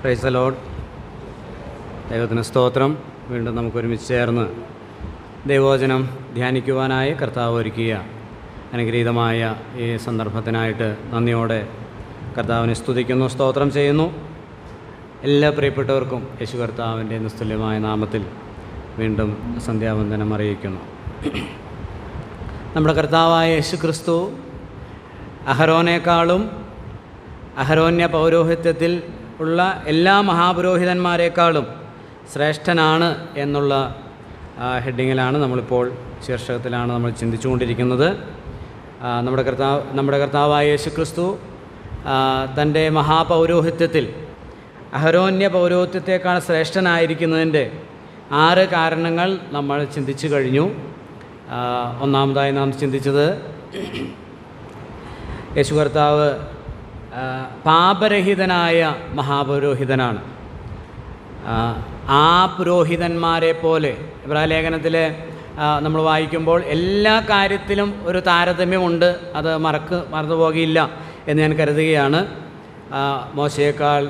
Praise the Lord. ദൈവത്തിന് സ്തോത്രം. വീണ്ടും നമുക്കൊരുമിച്ച് ചേർന്ന് ദൈവവചനം ധ്യാനിക്കുവാനായി കർത്താവ് ഒരുക്കിയ അനുഗ്രഹീതമായ ഈ സന്ദർഭത്തിനായിട്ട് നന്ദിയോടെ കർത്താവിനെ സ്തുതിക്കുന്നു, സ്തോത്രം ചെയ്യുന്നു. എല്ലാ പ്രിയപ്പെട്ടവർക്കും യേശു കർത്താവിൻ്റെ നിസ്തുല്യമായ നാമത്തിൽ വീണ്ടും സന്ധ്യാവന്ദനം അറിയിക്കുന്നു. നമ്മുടെ കർത്താവായ യേശു ക്രിസ്തു അഹരോനേക്കാളും അഹരോന്യ പൗരോഹിത്യത്തിൽ ഉള്ള എല്ലാ മഹാപുരോഹിതന്മാരെക്കാളും ശ്രേഷ്ഠനാണ് എന്നുള്ള ഹെഡിങ്ങിലാണ് നമ്മളിപ്പോൾ, ശീർഷകത്തിലാണ് നമ്മൾ ചിന്തിച്ചുകൊണ്ടിരിക്കുന്നത്. നമ്മുടെ കർത്താവായ യേശു ക്രിസ്തു തൻ്റെ മഹാപൗരോഹിത്യത്തിൽ അഹരോന്യ പൗരോഹിത്യത്തെക്കാൾ ശ്രേഷ്ഠനായിരിക്കുന്നതിൻ്റെ 6 കാരണങ്ങൾ നമ്മൾ ചിന്തിച്ചു കഴിഞ്ഞു. ഒന്നാമതായി നാം ചിന്തിച്ചത് യേശു കർത്താവ് പാപരഹിതനായ മഹാപുരോഹിതനാണ്. ആ പുരോഹിതന്മാരെ പോലെ ഇബ്രാഹിം നമ്മൾ വായിക്കുമ്പോൾ എല്ലാ കാര്യത്തിലും ഒരു താരതമ്യമുണ്ട്, അത് മറന്നു പോകില്ല എന്ന് ഞാൻ കരുതുകയാണ്. മോശയേക്കാൾ,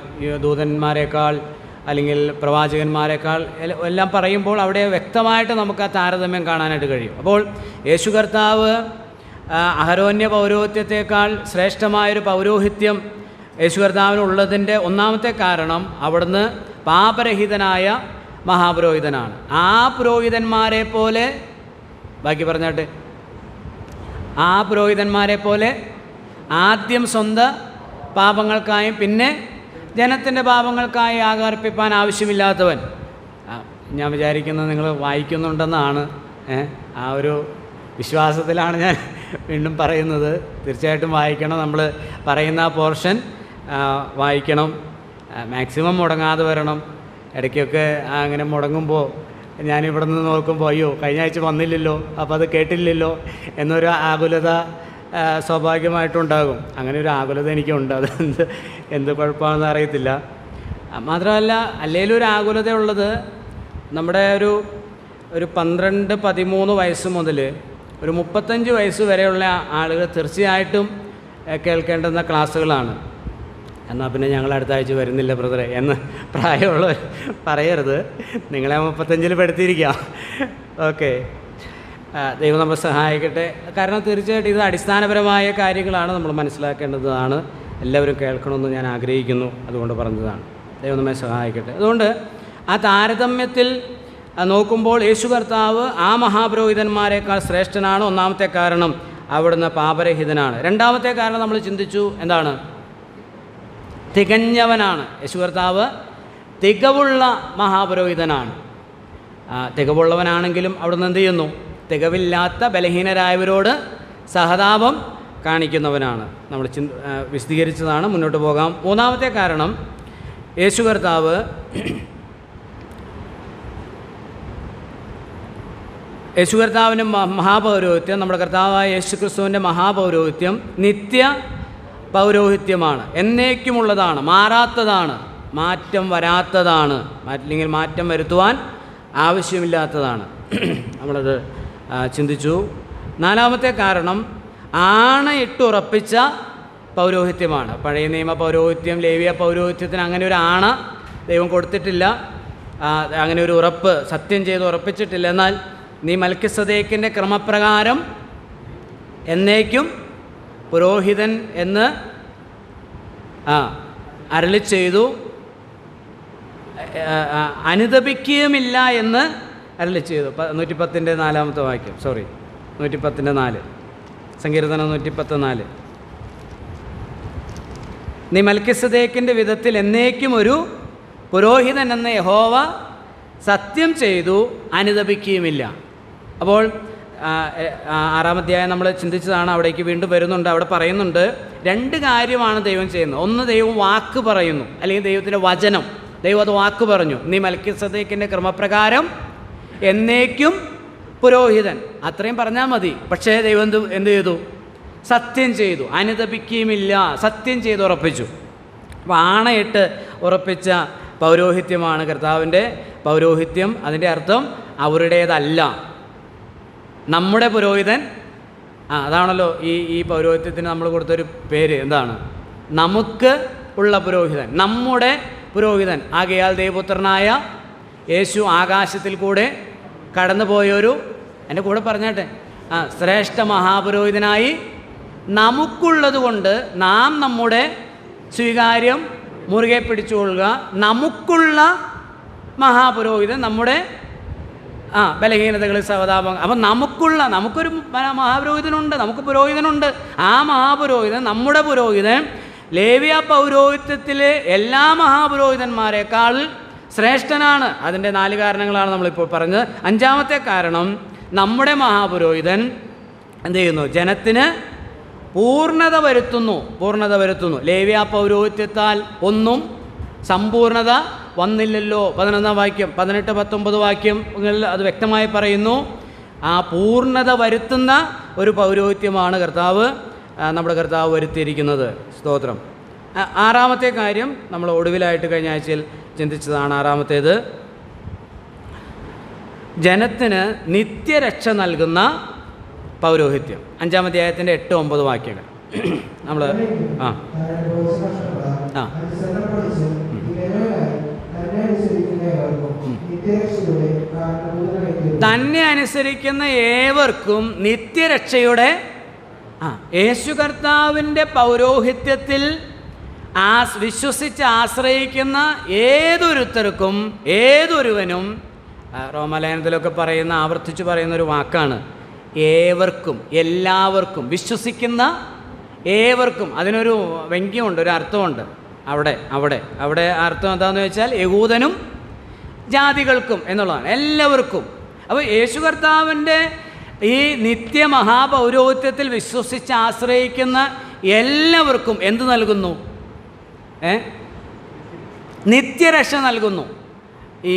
ദൂതന്മാരെക്കാൾ അല്ലെങ്കിൽ പ്രവാചകന്മാരെക്കാൾ എല്ലാം പറയുമ്പോൾ അവിടെ വ്യക്തമായിട്ട് നമുക്ക് ആ താരതമ്യം കാണാനായിട്ട് കഴിയും. അപ്പോൾ യേശു കർത്താവ് അഹരോന്യ പൗരോഹിത്യത്തെക്കാൾ ശ്രേഷ്ഠമായൊരു പൗരോഹിത്യം യേശു കർത്താവിനുള്ളതിൻ്റെ ഒന്നാമത്തെ കാരണം അവിടുന്ന് പാപരഹിതനായ മഹാപുരോഹിതനാണ്. ആ പുരോഹിതന്മാരെ പോലെ, ബാക്കി പറഞ്ഞാട്ടെ, ആ പുരോഹിതന്മാരെ പോലെ ആദ്യം സ്വന്തം പാപങ്ങൾക്കായും പിന്നെ ജനത്തിൻ്റെ പാപങ്ങൾക്കായി ആകർപ്പിപ്പാൻ ആവശ്യമില്ലാത്തവൻ. ഞാൻ വിചാരിക്കുന്നത് നിങ്ങൾ വായിക്കുന്നുണ്ടെന്നാണ്. ആ ഒരു വിശ്വാസത്തിലാണ് ഞാൻ വീണ്ടും പറയുന്നത്. തീർച്ചയായിട്ടും വായിക്കണം. നമ്മൾ പറയുന്ന ആ പോർഷൻ വായിക്കണം. മാക്സിമം മുടങ്ങാതെ വരണം. ഇടയ്ക്കൊക്കെ അങ്ങനെ മുടങ്ങുമ്പോൾ ഞാനിവിടെ നിന്ന് നോക്കുമ്പോൾ അയ്യോ കഴിഞ്ഞ ആഴ്ച വന്നില്ലല്ലോ, അപ്പോൾ അത് കേട്ടില്ലല്ലോ എന്നൊരു ആകുലത സ്വാഭാവികമായിട്ടുണ്ടാകും. അങ്ങനെ ഒരു ആകുലത എനിക്കുണ്ട്. അത് എന്ത് കുഴപ്പമാണെന്ന് അറിയത്തില്ല. മാത്രമല്ല, അല്ലെങ്കിലും ഒരു ആകുലത ഉള്ളത് നമ്മുടെ ഒരു 12-13 വയസ്സ് മുതൽ ഒരു 35 വയസ്സ് വരെയുള്ള ആളുകൾ തീർച്ചയായിട്ടും കേൾക്കേണ്ടുന്ന ക്ലാസ്സുകളാണ്. എന്നാൽ പിന്നെ ഞങ്ങൾ അടുത്ത ആഴ്ച വരുന്നില്ല ബ്രദറെ എന്ന് പ്രായമുള്ളവർ പറയരുത്. നിങ്ങളെ 35-ൽ പെടുത്തിയിരിക്കാം. ഓക്കെ, ദൈവം നമ്മളെ സഹായിക്കട്ടെ. കാരണം തീർച്ചയായിട്ടും ഇത് അടിസ്ഥാനപരമായ കാര്യങ്ങളാണ്, നമ്മൾ മനസ്സിലാക്കേണ്ടതാണ്. എല്ലാവരും കേൾക്കണമെന്ന് ഞാൻ ആഗ്രഹിക്കുന്നു, അതുകൊണ്ട് പറഞ്ഞതാണ്. ദൈവം നമ്മെ സഹായിക്കട്ടെ. അതുകൊണ്ട് ആ താരതമ്യത്തിൽ നോക്കുമ്പോൾ യേശു കർത്താവ് ആ മഹാപുരോഹിതന്മാരെക്കാൾ ശ്രേഷ്ഠനാണ്. ഒന്നാമത്തെ കാരണം അവിടുന്ന് പാപരഹിതനാണ്. രണ്ടാമത്തെ കാരണം നമ്മൾ ചിന്തിച്ചു, എന്താണ്? തികഞ്ഞവനാണ്. യേശു കർത്താവ് തികവുള്ള മഹാപുരോഹിതനാണ്. തികവുള്ളവനാണെങ്കിലും അവിടുന്ന് എന്ത് ചെയ്യുന്നു? തികവില്ലാത്ത ബലഹീനരായവരോട് സഹതാപം കാണിക്കുന്നവനാണ്. നമ്മൾ വിശദീകരിച്ചതാണ്. മുന്നോട്ട് പോകാം. മൂന്നാമത്തെ കാരണം യേശു കർത്താവ് യേശുകർത്താവിൻ്റെ മഹാപൗരോഹിത്യം, നമ്മുടെ കർത്താവായ യേശു ക്രിസ്തുവിൻ്റെ മഹാപൗരോഹിത്യം നിത്യ പൗരോഹിത്യമാണ്, എന്നേക്കുമുള്ളതാണ്, മാറാത്തതാണ്, മാറ്റം വരാത്തതാണ്, അല്ലെങ്കിൽ മാറ്റം വരുത്തുവാൻ ആവശ്യമില്ലാത്തതാണ്. നമ്മളത് ചിന്തിച്ചു. നാലാമത്തെ കാരണം ആണയിട്ടുറപ്പിച്ച പൗരോഹിത്യമാണ്. പഴയ നിയമ പൗരോഹിത്യം, ലേവ്യ പൗരോഹിത്യത്തിന് അങ്ങനെ ഒരു ആണ ദൈവം കൊടുത്തിട്ടില്ല, അങ്ങനെ ഒരു ഉറപ്പ് സത്യം ചെയ്ത് ഉറപ്പിച്ചിട്ടില്ല. എന്നാൽ നീ മൽക്കിസദേക്കിൻ്റെ ക്രമപ്രകാരം എന്നേക്കും പുരോഹിതൻ എന്ന് അരുളി ചെയ്തു, അനുതപിക്കുകയുമില്ല എന്ന് അരുളി ചെയ്തു. 110-ന്റെ 4-ാമത്തെ വാക്യം, 110-ന്റെ 4, സങ്കീർത്തനം 110:4. നീ മൽക്കിസദേക്കിൻ്റെ വിധത്തിൽ എന്നേക്കും ഒരു പുരോഹിതൻ എന്ന് യഹോവ സത്യം ചെയ്തു, അനുതപിക്കുകയുമില്ല. അപ്പോൾ 6-ാം അധ്യായം നമ്മൾ ചിന്തിച്ചതാണ്. അവിടേക്ക് വീണ്ടും വരുന്നുണ്ട്. അവിടെ പറയുന്നുണ്ട് 2 കാര്യമാണ് ദൈവം ചെയ്യുന്നത്. ഒന്ന്, ദൈവം വാക്ക് പറയുന്നു, അല്ലെങ്കിൽ ദൈവത്തിൻ്റെ വചനം, ദൈവം അത് വാക്ക് പറഞ്ഞു. നീ മൽക്കിസദേക്കിൻ്റെ ക്രമപ്രകാരം എന്നേക്കും പുരോഹിതൻ, അത്രയും പറഞ്ഞാൽ മതി. പക്ഷേ ദൈവം എന്ത് ചെയ്തു? സത്യം ചെയ്തു, അനുതപിക്കുകയുമില്ല, സത്യം ചെയ്ത് ഉറപ്പിച്ചു. അപ്പോൾ ആണയിട്ട് ഉറപ്പിച്ച പൗരോഹിത്യമാണ് കർത്താവിൻ്റെ പൗരോഹിത്യം. അതിൻ്റെ അർത്ഥം അവരുടേതല്ല, നമ്മുടെ പുരോഹിതൻ. അതാണല്ലോ ഈ പൗരോഹിത്യത്തിന് നമ്മൾ കൊടുത്തൊരു പേര്. എന്താണ്? നമുക്ക് ഉള്ള പുരോഹിതൻ, നമ്മുടെ പുരോഹിതൻ. ആകയാൽ ദൈവപുത്രനായ യേശു ആകാശത്തിൽ കൂടെ കടന്നുപോയൊരു, എൻ്റെ കൂടെ പറഞ്ഞാട്ടെ, ശ്രേഷ്ഠ മഹാപുരോഹിതനായി നമുക്കുള്ളത് കൊണ്ട് നാം നമ്മുടെ സ്വീകാര്യം മുറുകെ പിടിച്ചുകൊള്ളുക. നമുക്കുള്ള മഹാപുരോഹിതൻ നമ്മുടെ ബലഹീനതകൾ സഹതാപം. അപ്പം നമുക്കൊരു മഹാപുരോഹിതനുണ്ട്, നമുക്ക് പുരോഹിതനുണ്ട്. ആ മഹാപുരോഹിതൻ, നമ്മുടെ പുരോഹിതൻ ലേവ്യ പൗരോഹിത്യത്തിലെ എല്ലാ മഹാപുരോഹിതന്മാരെക്കാൾ ശ്രേഷ്ഠനാണ്. അതിൻ്റെ 4 കാരണങ്ങളാണ് നമ്മളിപ്പോൾ പറഞ്ഞത്. 5-ാമത്തെ കാരണം, നമ്മുടെ മഹാപുരോഹിതൻ എന്ത് ചെയ്യുന്നു? ജനത്തിന് പൂർണ്ണത വരുത്തുന്നു. ലേവ്യ പൗരോഹിത്യത്താൽ ഒന്നും സമ്പൂർണത വന്നില്ലല്ലോ. 11-ാം വാക്യം, 18, 19 വാക്യങ്ങളിൽ അത് വ്യക്തമായി പറയുന്നു. ആ പൂർണ്ണത വരുത്തുന്ന ഒരു പൗരോഹിത്യമാണ് നമ്മുടെ കർത്താവ് വരുത്തിയിരിക്കുന്നത്. സ്തോത്രം. 6-ാമത്തെ കാര്യം നമ്മൾ ഒടുവിലായിട്ട് കഴിഞ്ഞ ആഴ്ചയിൽ ചിന്തിച്ചതാണ്. 6-ാമത്തേത്, ജനത്തിന് നിത്യരക്ഷ നൽകുന്ന പൗരോഹിത്യം. 5-ാം അധ്യായത്തിൻ്റെ 8, 9 വാക്യങ്ങൾ നമ്മൾ തന്നെ അനുസരിക്കുന്ന ഏവർക്കും നിത്യരക്ഷയുടെ യേശു കർത്താവിൻ്റെ പൗരോഹിത്യത്തിൽ വിശ്വസിച്ച് ആശ്രയിക്കുന്ന ഏതൊരുവനും റോമാലേഖനത്തിലൊക്കെ ആവർത്തിച്ച് പറയുന്ന ഒരു വാക്കാണ് ഏവർക്കും, എല്ലാവർക്കും, വിശ്വസിക്കുന്ന ഏവർക്കും. അതിനൊരു വ്യംഗ്യമുണ്ട്, ഒരു അർത്ഥമുണ്ട്. അവിടെ അർത്ഥം എന്താണെന്ന് വെച്ചാൽ യഹൂദനും ജാതികൾക്കും എന്നുള്ളതാണ്, എല്ലാവർക്കും. അപ്പോൾ യേശു കർത്താവിൻ്റെ ഈ നിത്യമഹാപൗരോഹിത്യത്തിൽ വിശ്വസിച്ച് ആശ്രയിക്കുന്ന എല്ലാവർക്കും എന്ത് നൽകുന്നു? നിത്യരക്ഷ നൽകുന്നു. ഈ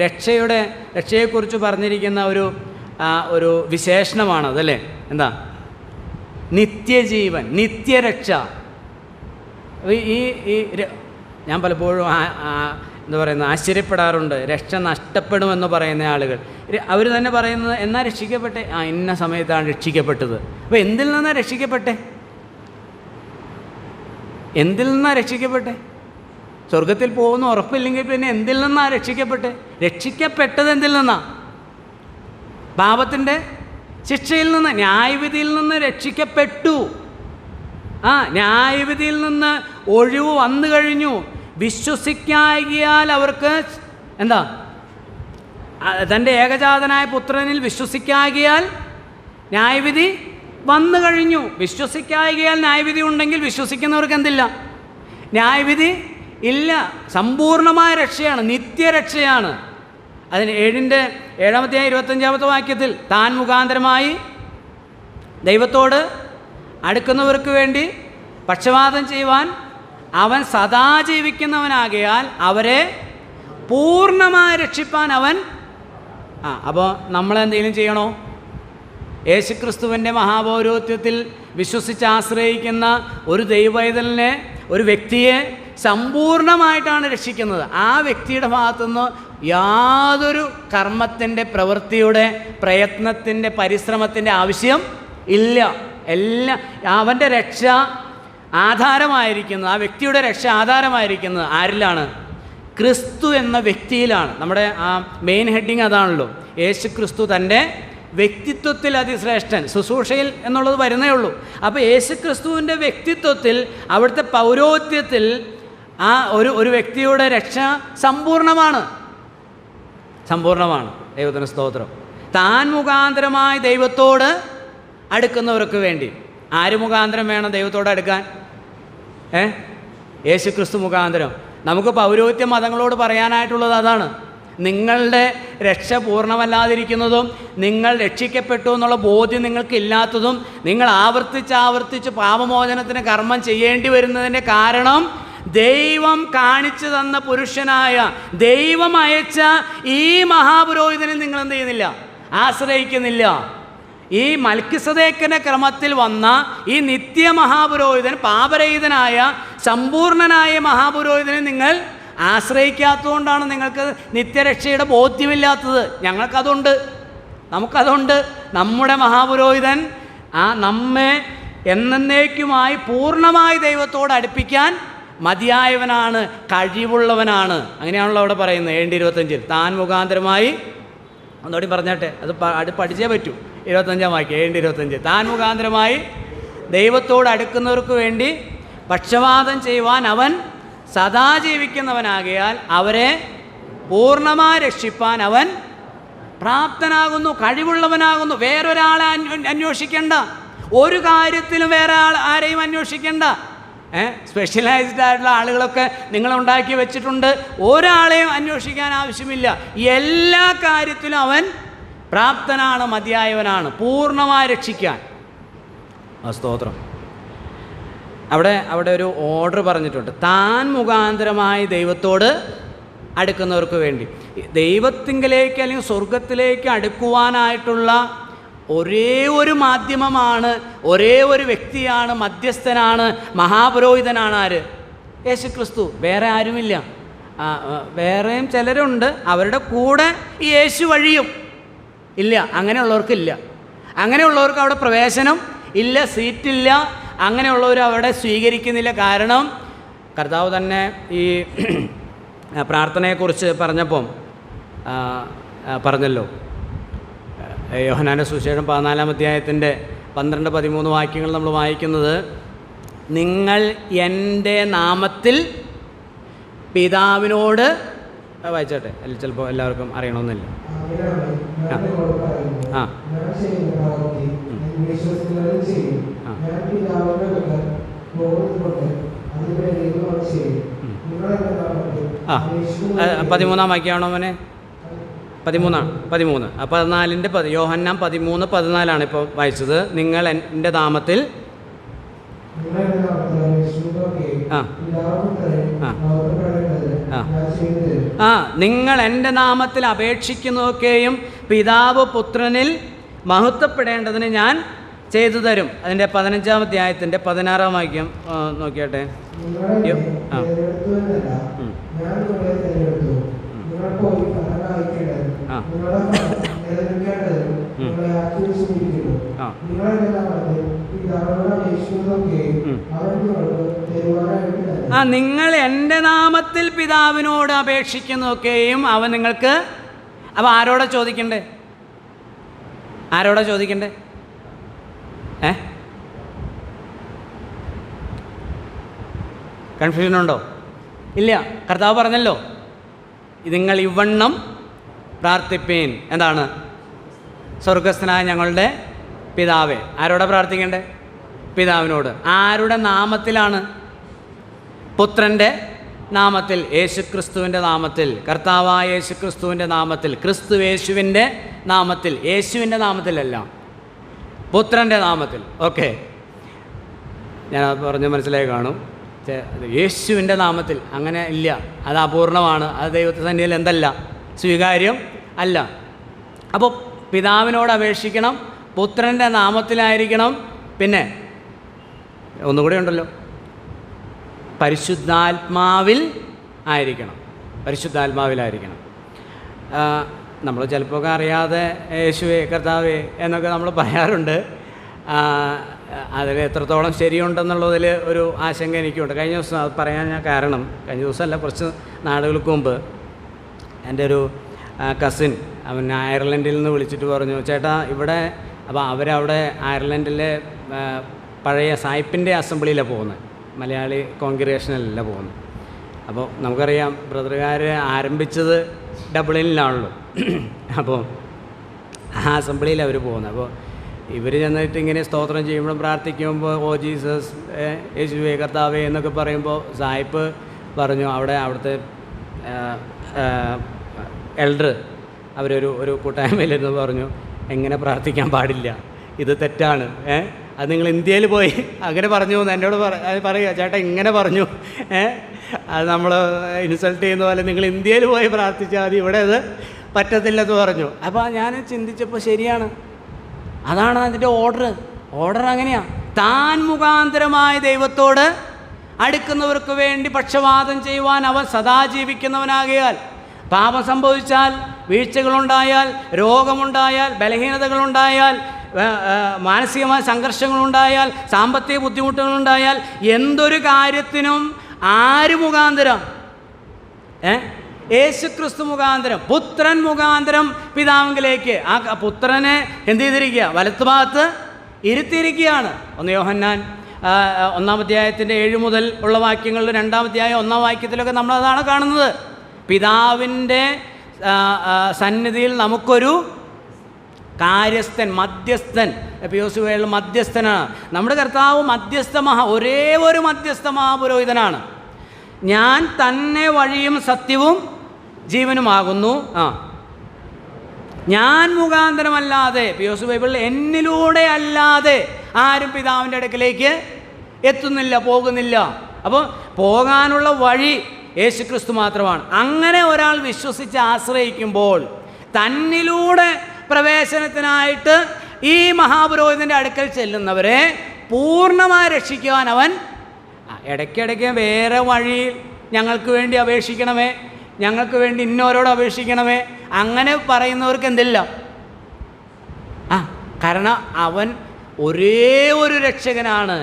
രക്ഷയെക്കുറിച്ച് പറഞ്ഞിരിക്കുന്ന ഒരു വിശേഷണമാണതല്ലേ? എന്താ? നിത്യജീവൻ, നിത്യരക്ഷ. ഞാൻ പലപ്പോഴും ആശ്ചര്യപ്പെടാറുണ്ട്. രക്ഷ നഷ്ടപ്പെടുമെന്ന് പറയുന്ന ആളുകൾ. അവർ തന്നെ പറയുന്നത്, എന്നാ രക്ഷിക്കപ്പെട്ടെ? ഇന്ന സമയത്താണ് രക്ഷിക്കപ്പെട്ടത്. അപ്പോൾ എന്തിൽ നിന്നാണ് രക്ഷിക്കപ്പെട്ടെ? സ്വർഗത്തിൽ പോകുന്ന ഉറപ്പില്ലെങ്കിൽ പിന്നെ എന്തിൽ നിന്നാണ് രക്ഷിക്കപ്പെട്ടെ? രക്ഷിക്കപ്പെട്ടത് എന്തിൽ നിന്നാണ്? പാപത്തിൻ്റെ ശിക്ഷയിൽ നിന്ന്, ന്യായവിധിയിൽ നിന്ന് രക്ഷിക്കപ്പെട്ടു. ന്യായവിധിയിൽ നിന്ന് ഒഴിവ് വന്നു കഴിഞ്ഞു. വിശ്വസിക്കാകിയാൽ അവർക്ക് എന്താ? തൻ്റെ ഏകജാതനായ പുത്രനിൽ വിശ്വസിക്കാകിയാൽ ന്യായവിധി വന്നു കഴിഞ്ഞു. വിശ്വസിക്കാകിയാൽ ന്യായവിധി ഉണ്ടെങ്കിൽ വിശ്വസിക്കുന്നവർക്ക് എന്തില്ല? ന്യായവിധി ഇല്ല. സമ്പൂർണമായ രക്ഷയാണ്, നിത്യരക്ഷയാണ്. അതിന് 7-ാമത്തെ 25-ാമത്തെ വാക്യത്തിൽ, താൻ മുഖാന്തരമായി ദൈവത്തോട് അടുക്കുന്നവർക്ക് വേണ്ടി പക്ഷപാതം ചെയ്യുവാൻ അവൻ സദാ ജീവിക്കുന്നവനാകയാൽ അവരെ പൂർണ്ണമായി രക്ഷിപ്പാൻ അവൻ. അപ്പോൾ നമ്മളെന്തെങ്കിലും ചെയ്യണോ? യേശുക്രിസ്തുവിൻ്റെ മഹാപൗരോഹിത്യത്തിൽ വിശ്വസിച്ച് ആശ്രയിക്കുന്ന ഒരു ദൈവവൈതലിനെ, ഒരു വ്യക്തിയെ സമ്പൂർണ്ണമായിട്ടാണ് രക്ഷിക്കുന്നത്. ആ വ്യക്തിയുടെ ഭാഗത്തുനിന്ന് യാതൊരു കർമ്മത്തിൻ്റെ, പ്രവൃത്തിയുടെ, പ്രയത്നത്തിൻ്റെ, പരിശ്രമത്തിൻ്റെ ആവശ്യം ഇല്ല. അവൻ്റെ രക്ഷ ആധാരമായിരിക്കുന്നത്, ആ വ്യക്തിയുടെ രക്ഷ ആധാരമായിരിക്കുന്നത് ആരിലാണ്? ക്രിസ്തു എന്ന വ്യക്തിയിലാണ്. നമ്മുടെ മെയിൻ ഹെഡിങ് അതാണല്ലോ. യേശു ക്രിസ്തു തൻ്റെ വ്യക്തിത്വത്തിൽ അതിശ്രേഷ്ഠൻ, ശുശ്രൂഷയിൽ എന്നുള്ളത് വരുന്നേ ഉള്ളൂ. അപ്പോൾ യേശു ക്രിസ്തുവിൻ്റെ വ്യക്തിത്വത്തിൽ, അവിടുത്തെ പൗരോഹിത്യത്തിൽ ഒരു വ്യക്തിയുടെ രക്ഷ സമ്പൂർണ്ണമാണ്. ദൈവത്തിന് സ്തോത്രം. താൻ മുഖാന്തരമായി ദൈവത്തോട് അടുക്കുന്നവർക്ക് വേണ്ടി. ആര് മുഖാന്തരം വേണം ദൈവത്തോട് അടുക്കാൻ? യേശു ക്രിസ്തു മുഖാന്തരം. നമുക്ക് പൗരോഹിത്യ മതങ്ങളോട് പറയാനായിട്ടുള്ളത് അതാണ്. നിങ്ങളുടെ രക്ഷ പൂർണ്ണമല്ലാതിരിക്കുന്നതും നിങ്ങൾ രക്ഷിക്കപ്പെട്ടു എന്നുള്ള ബോധ്യം നിങ്ങൾക്കില്ലാത്തതും നിങ്ങൾ ആവർത്തിച്ച് പാപമോചനത്തിന് കർമ്മം ചെയ്യേണ്ടി വരുന്നതിൻ്റെ കാരണം ദൈവം കാണിച്ചു തന്ന പുരുഷനായ, ദൈവം അയച്ച ഈ മഹാപുരോഹിതനിൽ നിങ്ങൾ എന്ത് ചെയ്യുന്നില്ല? ആശ്രയിക്കുന്നില്ല. ഈ മൽക്കിസദേക്കിൻ്റെ ക്രമത്തിൽ വന്ന ഈ നിത്യമഹാപുരോഹിതൻ, പാപരഹിതനായ സമ്പൂർണനായ മഹാപുരോഹിതനെ നിങ്ങൾ ആശ്രയിക്കാത്തതുകൊണ്ടാണ് നിങ്ങൾക്ക് നിത്യരക്ഷയുടെ ബോധ്യമില്ലാത്തത്. നമുക്കതുണ്ട്. നമ്മുടെ മഹാപുരോഹിതൻ നമ്മെ എന്നേക്കുമായി പൂർണ്ണമായി ദൈവത്തോട് അടുപ്പിക്കാൻ മതിയായവനാണ്, കഴിവുള്ളവനാണ്. അങ്ങനെയാണല്ലോ അവിടെ പറയുന്നത് 7:25. താൻ മുഖാന്തരമായി, ഒന്നുകൂടി പറഞ്ഞാട്ടെ, അത് പഠിച്ചേ പറ്റൂ. 25-ാം വാക്യം 7:25. താൻ മുഖാന്തരമായി ദൈവത്തോട് അടുക്കുന്നവർക്ക് വേണ്ടി പക്ഷപാതം ചെയ്യുവാൻ അവൻ സദാ ജീവിക്കുന്നവനാകയാൽ അവരെ പൂർണ്ണമായി രക്ഷിപ്പാൻ അവൻ പ്രാപ്തനാകുന്നു, കഴിവുള്ളവനാകുന്നു. വേറൊരാളെ അന്വേഷിക്കേണ്ട, ഒരു കാര്യത്തിലും വേറെ ആരെയും അന്വേഷിക്കേണ്ട. സ്പെഷ്യലൈസ്ഡ് ആയിട്ടുള്ള ആളുകളൊക്കെ നിങ്ങളുണ്ടാക്കി വെച്ചിട്ടുണ്ട്. ഒരാളെയും അന്വേഷിക്കാൻ ആവശ്യമില്ല. എല്ലാ കാര്യത്തിലും അവൻ പ്രാപ്തനാണ്, മതിയായവനാണ്, പൂർണ്ണമായി രക്ഷിക്കാൻ. സ്തോത്രം. അവിടെ ഒരു ഓർഡർ പറഞ്ഞിട്ടുണ്ട്. താൻ മുഖാന്തരമായി ദൈവത്തോട് അടുക്കുന്നവർക്ക് വേണ്ടി, ദൈവത്തിങ്കലേക്ക് അല്ലെങ്കിൽ സ്വർഗത്തിലേക്ക് അടുക്കുവാനായിട്ടുള്ള ഒരേ ഒരു മാധ്യമമാണ്, ഒരേ ഒരു വ്യക്തിയാണ്, മധ്യസ്ഥനാണ്, മഹാപുരോഹിതനാണ്. ആര്? യേശുക്രിസ്തു. വേറെ ആരുമില്ല. വേറെയും ചിലരുണ്ട്, അവരുടെ കൂടെ ഈ യേശു വഴിയും ഇല്ല. അങ്ങനെയുള്ളവർക്കില്ല. അങ്ങനെയുള്ളവർക്ക് അവിടെ പ്രവേശനം ഇല്ല, സീറ്റില്ല. അങ്ങനെയുള്ളവർ അവിടെ സ്വീകരിക്കുന്നില്ല. കാരണം കർത്താവ് തന്നെ ഈ പ്രാർത്ഥനയെക്കുറിച്ച് പറഞ്ഞപ്പം പറഞ്ഞല്ലോ. യോഹന്നാന്റെ സുവിശേഷം 14-ാം അധ്യായത്തിൻ്റെ 12-13 വാക്യങ്ങൾ നമ്മൾ വായിക്കുന്നത്, നിങ്ങൾ എൻ്റെ നാമത്തിൽ പിതാവിനോട്, വായിച്ചോട്ടെ, ചിലപ്പോൾ എല്ലാവർക്കും അറിയണമെന്നില്ല. ആ ആ 13-ാം വാക്യമാണോ മോനെ? 13. 14-ന്റെ യോഹന്നാൻ 13:14 ഇപ്പോൾ വായിച്ചത്. നിങ്ങൾ എൻ്റെ നാമത്തിൽ, നിങ്ങൾ എൻ്റെ നാമത്തിൽ അപേക്ഷിക്കുന്നതൊക്കെയും പിതാവ് പുത്രനിൽ മഹത്വപ്പെടേണ്ടതിന് ഞാൻ ചെയ്തു തരും. അതിൻ്റെ 15-ാം അധ്യായത്തിൻ്റെ 16-ാം വാക്യം നോക്കിയാട്ടെ. നിങ്ങൾ എൻ്റെ നാമത്തിൽ പിതാവിനോട് അപേക്ഷിക്കുന്നതൊക്കെയും അവൻ നിങ്ങൾക്ക്. അപ്പോൾ ആരോടാ ചോദിക്കണ്ടേ? ആരോടാ ചോദിക്കണ്ടേ? കൺഫ്യൂഷനുണ്ടോ? ഇല്ല. കർത്താവ് പറഞ്ഞല്ലോ, നിങ്ങൾ ഇവണ്ണം പ്രാർത്ഥിപ്പീൻ. എന്താണ്? സ്വർഗസ്ഥനായ ഞങ്ങളുടെ പിതാവേ. ആരോടാ പ്രാർത്ഥിക്കണ്ടേ? പിതാവിനോട്. ആരുടെ നാമത്തിലാണ്? പുത്രൻ്റെ നാമത്തിൽ, യേശുക്രിസ്തുവിൻ്റെ നാമത്തിൽ, കർത്താവായ യേശുക്രിസ്തുവിൻ്റെ നാമത്തിൽ, ക്രിസ്തു യേശുവിൻ്റെ നാമത്തിൽ. യേശുവിൻ്റെ നാമത്തിലല്ല, പുത്രൻ്റെ നാമത്തിൽ. ഓക്കെ, ഞാൻ പറഞ്ഞ് മനസ്സിലായി കാണും. യേശുവിൻ്റെ നാമത്തിൽ അങ്ങനെ ഇല്ല. അത് അപൂർണമാണ്. അത് ദൈവത്തെ സന്നിധിയിൽ എന്തല്ല? സ്വീകാര്യം അല്ല. അപ്പോൾ പിതാവിനോട് അപേക്ഷിക്കണം, പുത്രൻ്റെ നാമത്തിലായിരിക്കണം. പിന്നെ ഒന്നുകൂടെ ഉണ്ടല്ലോ, പരിശുദ്ധാത്മാവിൽ ആയിരിക്കണം. പരിശുദ്ധാത്മാവിലായിരിക്കണം. നമ്മൾ ചിലപ്പോൾ അറിയാതെ യേശുവേ കർത്താവേ എന്നൊക്കെ നമ്മൾ പറയാറുണ്ട്. അതിൽ എത്രത്തോളം ശരിയുണ്ടെന്നുള്ളതിൽ ഒരു ആശങ്ക എനിക്കുണ്ട്. കഴിഞ്ഞ ദിവസം അത് പറയാൻ ഞാൻ കാരണം, കഴിഞ്ഞ ദിവസമല്ല, കുറച്ച് നാളുകൾക്ക് മുമ്പ് എൻ്റെ ഒരു കസിൻ, അവൻ അയർലൻഡിൽ നിന്ന് വിളിച്ചിട്ട് പറഞ്ഞു, ചേട്ടാ ഇവിടെ, അപ്പോൾ അവരവിടെ അയർലൻഡിലെ പഴയ സായിപ്പിൻ്റെ അസംബ്ലിയിലാണ് പോകുന്നത്, മലയാളി കോൺഗ്രിഗേഷനിലല്ല പോകുന്നത്. അപ്പോൾ നമുക്കറിയാം ബ്രദറുകാർ ആരംഭിച്ചത് ഡബ്ലിനിലാണല്ലോ. അപ്പോൾ ആ അസംബ്ലിയിൽ അവർ പോകുന്നത്. അപ്പോൾ ഇവർ ചെന്നിട്ട് ഇങ്ങനെ സ്തോത്രം ചെയ്യുമ്പോഴും പ്രാർത്ഥിക്കുമ്പോൾ ഓ ജീസസ്, യേശുവേ കർത്താവേ എന്നൊക്കെ പറയുമ്പോൾ സായിപ്പ് പറഞ്ഞു, അവിടുത്തെ എൽഡർ അവരൊരു കൂട്ടായ്മയിലിരുന്ന് പറഞ്ഞു, എങ്ങനെ പ്രാർത്ഥിക്കാൻ പാടില്ല, ഇത് തെറ്റാണ്. അത് നിങ്ങൾ ഇന്ത്യയിൽ പോയി അങ്ങനെ പറഞ്ഞു എന്ന് എന്നോട് പറയുക, ചേട്ടാ ഇങ്ങനെ പറഞ്ഞു, അത് നമ്മൾ ഇൻസൾട്ട് ചെയ്യുന്ന പോലെ നിങ്ങൾ ഇന്ത്യയിൽ പോയി പ്രാർത്ഥിച്ചാൽ മതി, ഇവിടെ അത് പറ്റത്തില്ലെന്ന് പറഞ്ഞു. അപ്പോൾ ഞാൻ ചിന്തിച്ചപ്പോൾ ശരിയാണ്, അതാണ് അതിൻ്റെ ഓർഡർ അങ്ങനെയാണ്. താൻ മുഖാന്തരമായ ദൈവത്തോട് അടുക്കുന്നവർക്ക് വേണ്ടി പക്ഷപാതം ചെയ്യുവാൻ അവൻ സദാ ജീവിക്കുന്നവനാകയാൽ, പാപം സംഭവിച്ചാൽ, വീഴ്ചകളുണ്ടായാൽ, രോഗമുണ്ടായാൽ, ബലഹീനതകളുണ്ടായാൽ, മാനസികമായ സംഘർഷങ്ങളുണ്ടായാൽ, സാമ്പത്തിക ബുദ്ധിമുട്ടുകളുണ്ടായാൽ, എന്തൊരു കാര്യത്തിനും ആര് മുഖാന്തരം? യേശുക്രിസ്തു മുഖാന്തരം, പുത്രൻ മുഖാന്തരം പിതാവിലേക്ക്. ആ പുത്രനെ എന്ത് ചെയ്തിരിക്കുക? വലത്തുഭാഗത്ത് ഇരുത്തിയിരിക്കുകയാണ്. 1 യോഹന്നാൻ 1-ാം അധ്യായത്തിൻ്റെ 7 മുതൽ ഉള്ള വാക്യങ്ങളിൽ 2-ാം അധ്യായം 1-ാം വാക്യത്തിലൊക്കെ നമ്മളതാണ് കാണുന്നത്. പിതാവിൻ്റെ സന്നിധിയിൽ നമുക്കൊരു കാര്യസ്ഥൻ, മധ്യസ്ഥൻ, എപ്പിയോസുവേൽ മധ്യസ്ഥനാണ്. നമ്മുടെ കർത്താവ് ഒരേ ഒരു മധ്യസ്ഥ മഹാപുരോഹിതനാണ്. ഞാൻ തന്നെ വഴിയും സത്യവും ജീവനുമാകുന്നു. ഞാൻ മുഖാന്തരമല്ലാതെ, എപ്പിയോസ് ബൈബിളിൽ എന്നിലൂടെ അല്ലാതെ ആരും പിതാവിൻ്റെ അടുക്കലേക്ക് എത്തുന്നില്ല, പോകുന്നില്ല. അപ്പോൾ പോകാനുള്ള വഴി യേശുക്രിസ്തു മാത്രമാണ്. അങ്ങനെ ഒരാൾ വിശ്വസിച്ച് ആശ്രയിക്കുമ്പോൾ തന്നിലൂടെ പ്രവേശനത്തിനായിട്ട് ഈ മഹാപുരോഹിതൻ്റെ അടുക്കൽ ചെല്ലുന്നവരെ പൂർണ്ണമായി രക്ഷിക്കുവാൻ അവൻ ഇടയ്ക്കിടയ്ക്ക് വേറെ വഴി ഞങ്ങൾക്ക് വേണ്ടി അപേക്ഷിക്കണമേ, ഞങ്ങൾക്ക് വേണ്ടി ഇന്നോരോട് അപേക്ഷിക്കണമേ, അങ്ങനെ പറയുന്നവർക്ക് എന്തില്ല. കാരണം അവൻ ഒരേ ഒരു രക്ഷകനാണ്.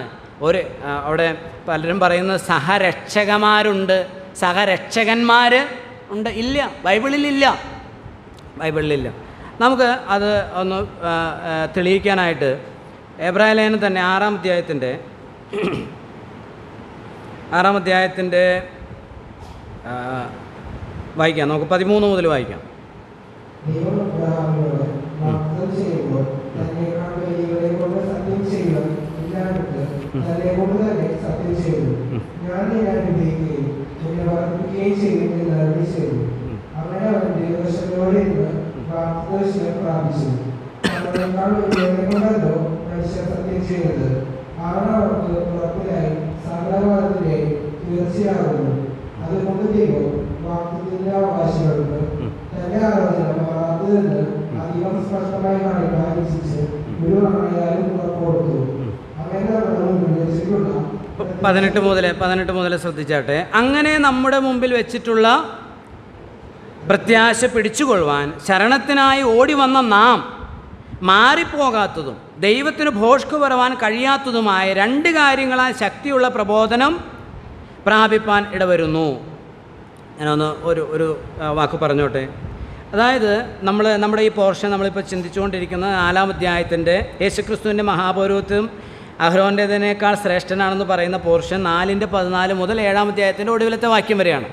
അവിടെ പലരും പറയുന്നത് സഹരക്ഷകന്മാരുണ്ട്, സഹരക്ഷകന്മാർ ഉണ്ട്. ഇല്ല, ബൈബിളിലില്ല. നമുക്ക് അത് ഒന്ന് തെളിയിക്കാനായിട്ട് എബ്രായ ലേഖനം തന്നെ 6-ാം അധ്യായത്തിൻ്റെ വായിക്കാം. നമുക്ക് 13 മുതൽ വായിക്കാം. പതിനെട്ട് മുതൽ ശ്രദ്ധിച്ചാട്ടെ. അങ്ങനെ നമ്മുടെ മുമ്പിൽ വെച്ചിട്ടുള്ള പ്രത്യാശ പിടിച്ചുകൊള്ളുവാൻ ശരണത്തിനായി ഓടി വന്ന നാം മാറിപ്പോകാത്തതും ദൈവത്തിന് ഭോഷ്കു പറവാൻ കഴിയാത്തതുമായ 2 കാര്യങ്ങളാൽ ശക്തിയുള്ള പ്രബോധനം പ്രാപിപ്പാൻ ഇടവരുന്നു. ഞാനൊന്ന് ഒരു വാക്ക് പറഞ്ഞോട്ടെ. അതായത് നമ്മുടെ ഈ പോർഷൻ നമ്മളിപ്പോൾ ചിന്തിച്ചുകൊണ്ടിരിക്കുന്ന 4-ാം അധ്യായത്തിൻ്റെ യേശുക്രിസ്തുവിൻ്റെ മഹാപൗരോഹിത്യം അഹ്റോൻ്റേതിനേക്കാൾ ശ്രേഷ്ഠനാണെന്ന് പറയുന്ന പോർഷൻ 4-14 മുതൽ 7-ാം അധ്യായത്തിൻ്റെ ഒടുവിലത്തെ വാക്യം വരെയാണ്.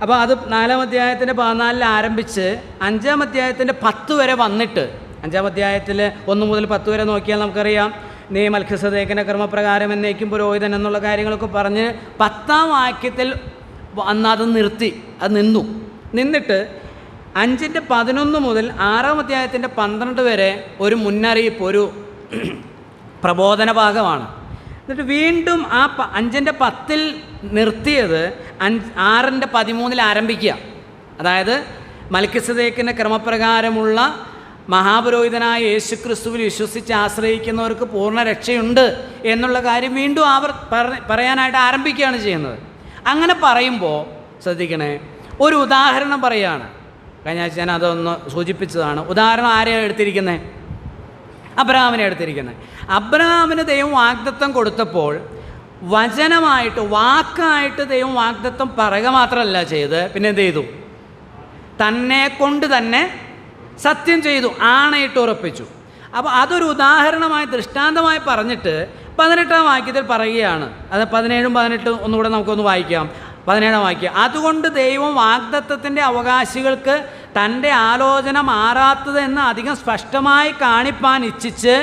അപ്പോൾ അത് 4-ാം അധ്യായത്തിൻ്റെ 14 ആരംഭിച്ച് 5-ാം അധ്യായത്തിൻ്റെ 10 വരെ വന്നിട്ട് 5-ാം അധ്യായത്തിൽ 1 മുതൽ 10 വരെ നോക്കിയാൽ നമുക്കറിയാം, നീ മൽഖിസദേക്കിൻ്റെ ക്രമപ്രകാരം എന്നേക്കും പുരോഹിതൻ എന്നുള്ള കാര്യങ്ങളൊക്കെ പറഞ്ഞ് 10-ാം വാക്യത്തിൽ അന്നത് നിന്നിട്ട് 5-11 മുതൽ 6-ാം അധ്യായത്തിൻ്റെ 12 വരെ ഒരു മുന്നറിയിപ്പ്, ഒരു പ്രബോധന ഭാഗമാണ്. എന്നിട്ട് വീണ്ടും ആ 5-10 നിർത്തിയത് 6-13 ആരംഭിക്കുക. അതായത് മൽക്കിസദേക്കിൻ്റെ ക്രമപ്രകാരമുള്ള മഹാപുരോഹിതനായ യേശുക്രിസ്തുവിൽ വിശ്വസിച്ച് ആശ്രയിക്കുന്നവർക്ക് പൂർണ്ണ രക്ഷയുണ്ട് എന്നുള്ള കാര്യം വീണ്ടും പറയാനായിട്ട് ആരംഭിക്കുകയാണ് ചെയ്യുന്നത്. അങ്ങനെ പറയുമ്പോൾ ശ്രദ്ധിക്കണേ, ഒരു ഉദാഹരണം പറയുകയാണ്. കഴിഞ്ഞ ആഴ്ച ഞാൻ അതൊന്ന് സൂചിപ്പിച്ചതാണ്. ഉദാഹരണം ആരെയാണ് എടുത്തിരിക്കുന്നത്? അബ്രഹാമിനെ എടുത്തിരിക്കുന്നത്. അബ്രഹാമിന് ദൈവം വാഗ്ദത്തം കൊടുത്തപ്പോൾ വാക്കായിട്ട് ദൈവം വാഗ്ദത്തം പറയുക മാത്രമല്ല ചെയ്ത്, പിന്നെ എന്ത് ചെയ്തു? തന്നെ കൊണ്ട് തന്നെ സത്യം ചെയ്തു, ആണയിട്ട് ഉറപ്പിച്ചു. അപ്പോൾ അതൊരു ഉദാഹരണമായി ദൃഷ്ടാന്തമായി പറഞ്ഞിട്ട് 18-ാം വാക്യത്തിൽ പറയുകയാണ്. അത് 17-ഉം 18-ഉം ഒന്നുകൂടെ നമുക്കൊന്ന് വായിക്കാം. 17-ാം വാക്യം, അതുകൊണ്ട് ദൈവം വാഗ്ദത്തത്തിൻ്റെ അവകാശികൾക്ക് തൻ്റെ ആലോചന മാറാത്തതെന്ന് അധികം സ്പഷ്ടമായി കാണിപ്പാൻ ഇച്ഛിച്ച്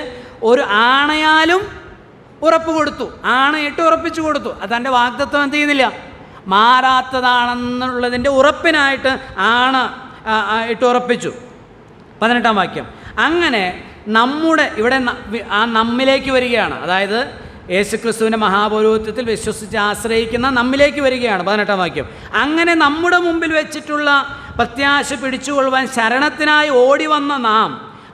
ഒരു ആണയാലും ഉറപ്പ് കൊടുത്തു, ആണയിട്ട് ഉറപ്പിച്ചു കൊടുത്തു. അത് തൻ്റെ വാഗ്ദത്തം എന്ത് ചെയ്യുന്നില്ല, മാറാത്തതാണെന്നുള്ളതിൻ്റെ ഉറപ്പിനായിട്ട് ഇട്ട് ഉറപ്പിച്ചു. 18-ാം വാക്യം, അങ്ങനെ നമ്മുടെ ഇവിടെ നമ്മിലേക്ക് വരികയാണ്. അതായത് യേശുക്രിസ്തുവിൻ്റെ മഹാപൗരോഹിത്യത്തിൽ വിശ്വസിച്ച് ആശ്രയിക്കുന്ന നമ്മിലേക്ക് വരികയാണ്. 18-ാം വാക്യം, അങ്ങനെ നമ്മുടെ മുമ്പിൽ വെച്ചിട്ടുള്ള പ്രത്യാശ പിടിച്ചുകൊള്ളുവാൻ ശരണത്തിനായി ഓടി വന്ന നാം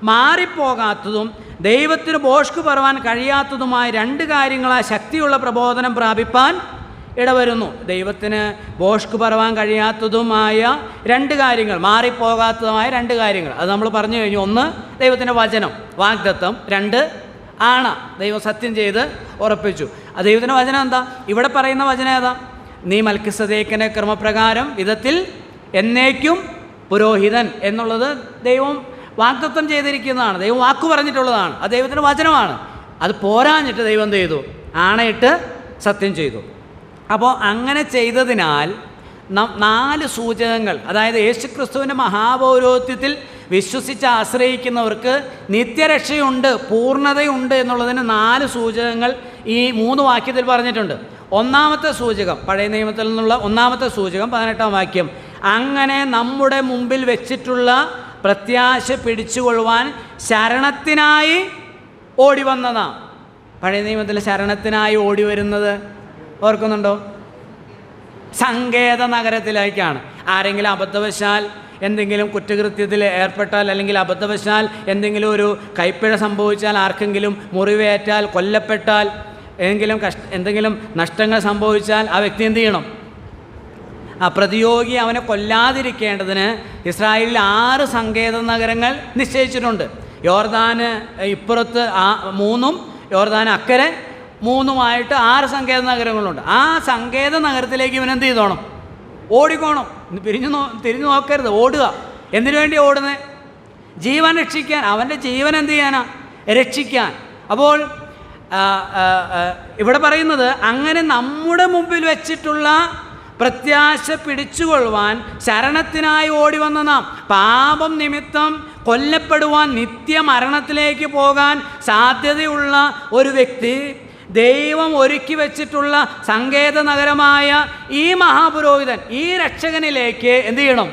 മാറിപ്പോകാത്തതും ദൈവത്തിന് ഭോഷ്കു പറവാൻ കഴിയാത്തതുമായ 2 കാര്യങ്ങളാൽ ശക്തിയുള്ള പ്രബോധനം പ്രാപിപ്പാൻ ഇടവരുന്നു. ദൈവത്തിന് ഭോഷ്കു പറവാൻ കഴിയാത്തതുമായ 2 കാര്യങ്ങൾ, മാറിപ്പോകാത്തതുമായ 2 കാര്യങ്ങൾ, അത് നമ്മൾ പറഞ്ഞു കഴിഞ്ഞു. 1 ദൈവത്തിൻ്റെ വചനം, വാഗ്ദത്തം. 2 ദൈവം സത്യം ചെയ്ത് ഉറപ്പിച്ചു. ദൈവത്തിൻ്റെ വചനം എന്താ? ഇവിടെ പറയുന്ന വചനം ഏതാ? നീ മൽക്കിസദേക്കിൻ്റെ ക്രമപ്രകാരം വിധത്തിൽ എന്നേക്കും പുരോഹിതൻ എന്നുള്ളത് ദൈവം വാഗ്ദത്തം ചെയ്തിരിക്കുന്നതാണ്. ദൈവം വാക്ക് പറഞ്ഞിട്ടുള്ളതാണ്. അത് ദൈവത്തിൻ്റെ വചനമാണ്. അത് പോരാഞ്ഞിട്ട് ദൈവം എന്ത് ചെയ്തു? ആണയിട്ട് സത്യം ചെയ്തു. അപ്പോൾ അങ്ങനെ ചെയ്തതിനാൽ 4 സൂചകങ്ങൾ, അതായത് യേശുക്രിസ്തുവിൻ്റെ മഹാപൗരോഹിത്യത്തിൽ വിശ്വസിച്ച് ആശ്രയിക്കുന്നവർക്ക് നിത്യരക്ഷയുണ്ട്, പൂർണ്ണതയുണ്ട് എന്നുള്ളതിന് 4 സൂചകങ്ങൾ ഈ 3 വാക്യത്തിൽ പറഞ്ഞിട്ടുണ്ട്. ഒന്നാമത്തെ സൂചകം, പഴയ നിയമത്തിൽ നിന്നുള്ള ഒന്നാമത്തെ സൂചകം 18-ാം വാക്യം, അങ്ങനെ നമ്മുടെ മുമ്പിൽ വെച്ചിട്ടുള്ള പ്രത്യാശ പിടിച്ചുകൊള്ളുവാൻ ശരണത്തിനായി ഓടി വന്നതാണ്. പഴയ നിയമത്തിൽ ശരണത്തിനായി ഓടി വരുന്നത് ഓർക്കുന്നുണ്ടോ? സങ്കേത നഗരത്തിലേക്കാണ്. ആരെങ്കിലും അബദ്ധവശാൽ എന്തെങ്കിലും കുറ്റകൃത്യത്തിൽ ഏർപ്പെട്ടാൽ, അല്ലെങ്കിൽ അബദ്ധവശാൽ എന്തെങ്കിലും ഒരു കൈപ്പിഴ സംഭവിച്ചാൽ, ആർക്കെങ്കിലും മുറിവേറ്റാൽ, കൊല്ലപ്പെട്ടാൽ, എന്തെങ്കിലും നഷ്ടങ്ങൾ സംഭവിച്ചാൽ ആ വ്യക്തി എന്ത് ചെയ്യണം? ആ പ്രതിയോഗി അവനെ കൊല്ലാതിരിക്കേണ്ടതിന് ഇസ്രായേലിൽ 6 സങ്കേത നഗരങ്ങൾ നിശ്ചയിച്ചിട്ടുണ്ട്. യോർദാന് ഇപ്പുറത്ത് 3-ഉം യോർദാൻ അക്കരെ 3-ഉമായിട്ട് 6 സങ്കേത നഗരങ്ങളുണ്ട്. ആ സങ്കേത നഗരത്തിലേക്ക് ഇവനെന്ത് ചെയ്തോണം? ഓടിക്കോണം. തിരിഞ്ഞു നോക്കരുത്, ഓടുക. എന്തിനു വേണ്ടി ഓടുന്നത്? ജീവൻ രക്ഷിക്കാൻ. അവൻ്റെ ജീവൻ എന്ത് ചെയ്യാനാ? രക്ഷിക്കാൻ. അപ്പോൾ ഇവിടെ പറയുന്നത്, അങ്ങനെ നമ്മുടെ മുമ്പിൽ വെച്ചിട്ടുള്ള പ്രത്യാശ പിടിച്ചുകൊള്ളുവാൻ ശരണത്തിനായി ഓടി വന്ന നാം, പാപം നിമിത്തം കൊല്ലപ്പെടുവാൻ, നിത്യമരണത്തിലേക്ക് പോകാൻ സാധ്യതയുള്ള ഒരു വ്യക്തി ദൈവം ഒരുക്കി വെച്ചിട്ടുള്ള സങ്കേത നഗരമായ ഈ മഹാപുരോഹിതൻ, ഈ രക്ഷകനിലേക്ക് എന്ത് ചെയ്യണം?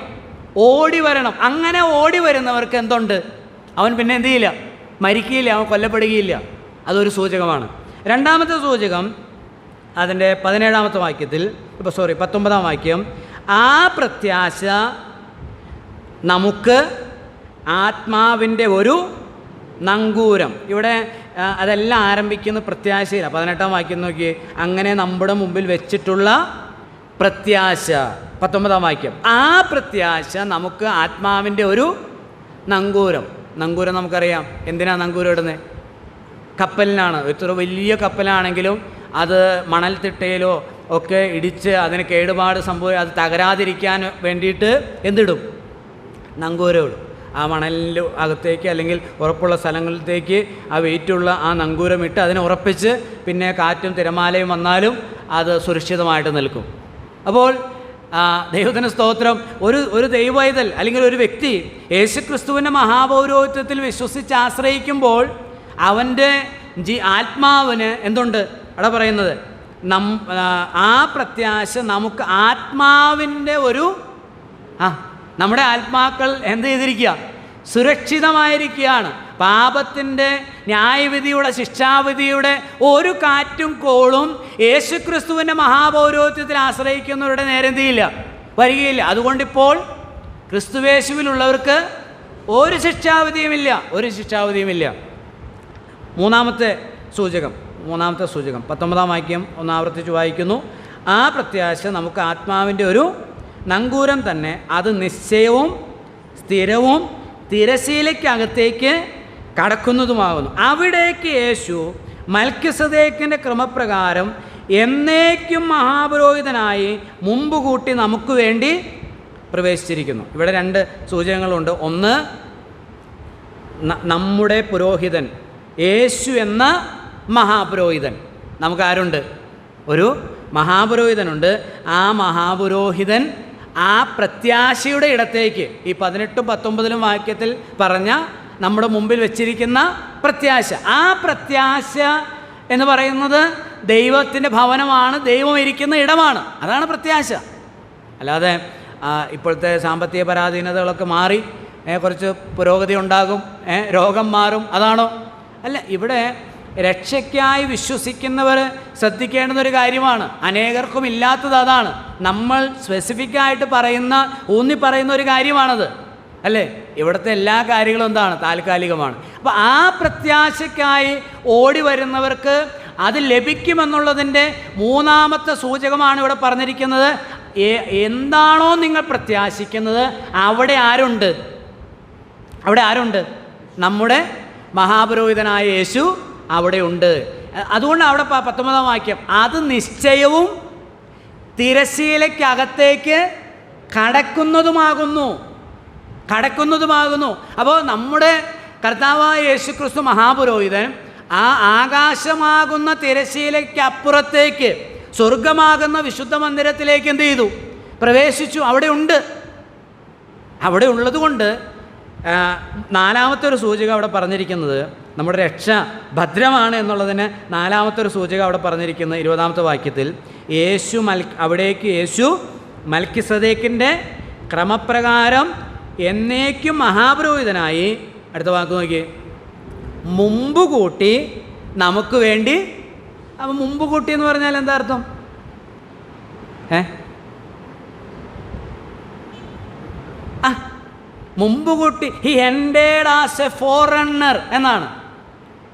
ഓടി വരണം. അങ്ങനെ ഓടി വരുന്നവർക്ക് എന്തുണ്ട്? അവൻ പിന്നെ എന്ത് ചെയ്യില്ല? മരിക്കുകയില്ല, അവൻ കൊല്ലപ്പെടുകയില്ല. അതൊരു സൂചകമാണ്. രണ്ടാമത്തെ സൂചകം അതിൻ്റെ 17-ാമത്തെ വാക്യത്തിൽ, 19-ാം വാക്യം, ആ പ്രത്യാശ നമുക്ക് ആത്മാവിൻ്റെ ഒരു നങ്കൂരം. ഇവിടെ അതെല്ലാം ആരംഭിക്കുന്ന പ്രത്യാശയില്ല. 18-ാം വാക്യം നോക്കി, അങ്ങനെ നമ്മുടെ മുമ്പിൽ വെച്ചിട്ടുള്ള പ്രത്യാശ. 19-ാം വാക്യം, ആ പ്രത്യാശ നമുക്ക് ആത്മാവിൻ്റെ ഒരു നങ്കൂരം. നങ്കൂരം നമുക്കറിയാം. എന്തിനാണ് നങ്കൂരം ഇടുന്നത്? കപ്പലിനാണ്. എത്ര വലിയ കപ്പലാണെങ്കിലും അത് മണൽത്തിട്ടയിലോ ഒക്കെ ഇടിച്ച് അതിന് കേടുപാട് സംഭവിക്കും, അത് തകരാതിരിക്കാൻ വേണ്ടിയിട്ട് എന്തിടും? നങ്കൂരം ഇടും. ആ മണലിൻ്റെ അകത്തേക്ക് അല്ലെങ്കിൽ ഉറപ്പുള്ള സ്ഥലങ്ങളിലേക്ക് ആ വെയിറ്റുള്ള ആ നങ്കൂരം ഇട്ട് അതിനെ ഉറപ്പിച്ച് പിന്നെ കാറ്റും തിരമാലയും വന്നാലും അത് സുരക്ഷിതമായിട്ട് നിൽക്കും. അപ്പോൾ ദൈവത്തിന് സ്തോത്രം. ഒരു ദൈവവൈതൽ അല്ലെങ്കിൽ ഒരു വ്യക്തി യേശുക്രിസ്തുവിൻ്റെ മഹാപൗരോഹിത്യത്തിൽ വിശ്വസിച്ച് ആശ്രയിക്കുമ്പോൾ അവൻ്റെ ആത്മാവിന് എന്തുണ്ട്? അവിടെ പറയുന്നത്, ആ പ്രത്യാശ നമുക്ക് ആത്മാവിൻ്റെ ഒരു നമ്മുടെ ആത്മാക്കൾ എന്ത് ചെയ്തിരിക്കുക? സുരക്ഷിതമായിരിക്കുകയാണ്. പാപത്തിൻ്റെ ന്യായവിധിയുടെ, ശിക്ഷാവിധിയുടെ ഒരു കാറ്റും കോളും യേശുക്രിസ്തുവിൻ്റെ മഹാപൗരോഹിത്യത്തിൽ ആശ്രയിക്കുന്നവരുടെ നേരെ എന്ത് ചെയ്യില്ല? വരികയില്ല. അതുകൊണ്ടിപ്പോൾ ക്രിസ്തുവേശുവിലുള്ളവർക്ക് ഒരു ശിക്ഷാവിധിയുമില്ല. മൂന്നാമത്തെ സൂചകം 19-ാം വാക്യം ഒന്ന് ആവർത്തിച്ച് വായിക്കുന്നു. ആ പ്രത്യാശ നമുക്ക് ആത്മാവിൻ്റെ ഒരു നങ്കൂരം തന്നെ, അത് നിശ്ചയവും സ്ഥിരവും തിരശീലയ്ക്കകത്തേക്ക് കടക്കുന്നതുമാകുന്നു. അവിടേക്ക് യേശു മൽക്കിസദേക്കിൻ്റെ ക്രമപ്രകാരം എന്നേക്കും മഹാപുരോഹിതനായി മുമ്പ് കൂട്ടി നമുക്ക് വേണ്ടി പ്രവേശിച്ചിരിക്കുന്നു. ഇവിടെ 2 സൂചകങ്ങളുണ്ട്. ഒന്ന്, നമ്മുടെ പുരോഹിതൻ യേശു എന്ന മഹാപുരോഹിതൻ. നമുക്കാരുണ്ട്? ഒരു മഹാപുരോഹിതനുണ്ട്. ആ മഹാപുരോഹിതൻ ആ പ്രത്യാശയുടെ ഇടത്തേക്ക്, ഈ 18-ഉം 19-ലും വാക്യത്തിൽ പറഞ്ഞ നമ്മുടെ മുമ്പിൽ വെച്ചിരിക്കുന്ന പ്രത്യാശ, ആ പ്രത്യാശ എന്ന് പറയുന്നത് ദൈവത്തിൻ്റെ ഭവനമാണ്, ദൈവം ഇരിക്കുന്ന ഇടമാണ്. അതാണ് പ്രത്യാശ. അല്ലാതെ ഇപ്പോഴത്തെ സാമ്പത്തിക പരാധീനതകളൊക്കെ മാറി കുറച്ച് പുരോഗതി ഉണ്ടാകും, രോഗം മാറും, അതാണോ? അല്ല. ഇവിടെ രക്ഷയ്ക്കായി വിശ്വസിക്കുന്നവർ ശ്രദ്ധിക്കേണ്ടുന്നൊരു കാര്യമാണ്. അനേകർക്കും ഇല്ലാത്തത് അതാണ്. നമ്മൾ സ്പെസിഫിക്കായിട്ട് ഊന്നി പറയുന്ന ഒരു കാര്യമാണത്, അല്ലേ? ഇവിടുത്തെ എല്ലാ കാര്യങ്ങളും എന്താണ്? താൽക്കാലികമാണ്. അപ്പോൾ ആ പ്രത്യാശയ്ക്കായി ഓടി വരുന്നവർക്ക് അത് ലഭിക്കുമെന്നുള്ളതിൻ്റെ 3-ാമത്തെ സൂചകമാണ് ഇവിടെ പറഞ്ഞിരിക്കുന്നത്. എന്താണോ നിങ്ങൾ പ്രത്യാശിക്കുന്നത് അവിടെ ആരുണ്ട്? നമ്മുടെ മഹാപുരോഹിതനായ യേശു അവിടെ ഉണ്ട്. അതുകൊണ്ട് അവിടെ 19-ാം വാക്യം, അത് നിശ്ചയവും തിരശ്ശീലയ്ക്കകത്തേക്ക് കടക്കുന്നതുമാകുന്നു. അപ്പോൾ നമ്മുടെ കർത്താവായ യേശുക്രിസ്തു മഹാപുരോഹിതൻ ആ ആകാശമാകുന്ന തിരശ്ശീലയ്ക്കപ്പുറത്തേക്ക് സ്വർഗമാകുന്ന വിശുദ്ധ മന്ദിരത്തിലേക്ക് എന്ത് ചെയ്തു? പ്രവേശിച്ചു. അവിടെ ഉള്ളതുകൊണ്ട് നാലാമത്തെ ഒരു സൂചക അവിടെ പറഞ്ഞിരിക്കുന്നത് നമ്മുടെ രക്ഷ ഭദ്രമാണ് എന്നുള്ളതിന് നാലാമത്തെ ഒരു സൂചക അവിടെ പറഞ്ഞിരിക്കുന്നത് 20-ാമത്തെ വാക്യത്തിൽ അവിടേക്ക് യേശു മൽക്കിസദേക്കിൻ്റെ ക്രമപ്രകാരം എന്നേക്കും മഹാപുരോഹിതനായി, അടുത്ത വാക്ക് നോക്കി, മുമ്പ് കൂട്ടി നമുക്ക് വേണ്ടി. അപ്പം മുമ്പ് കൂട്ടി എന്ന് പറഞ്ഞാൽ എന്താ അർത്ഥം? മുമ്പ് കൂട്ടി, ഹി എൻഡേഡ് ആസ് എ ഫോറണ്ണർ എന്നാണ്.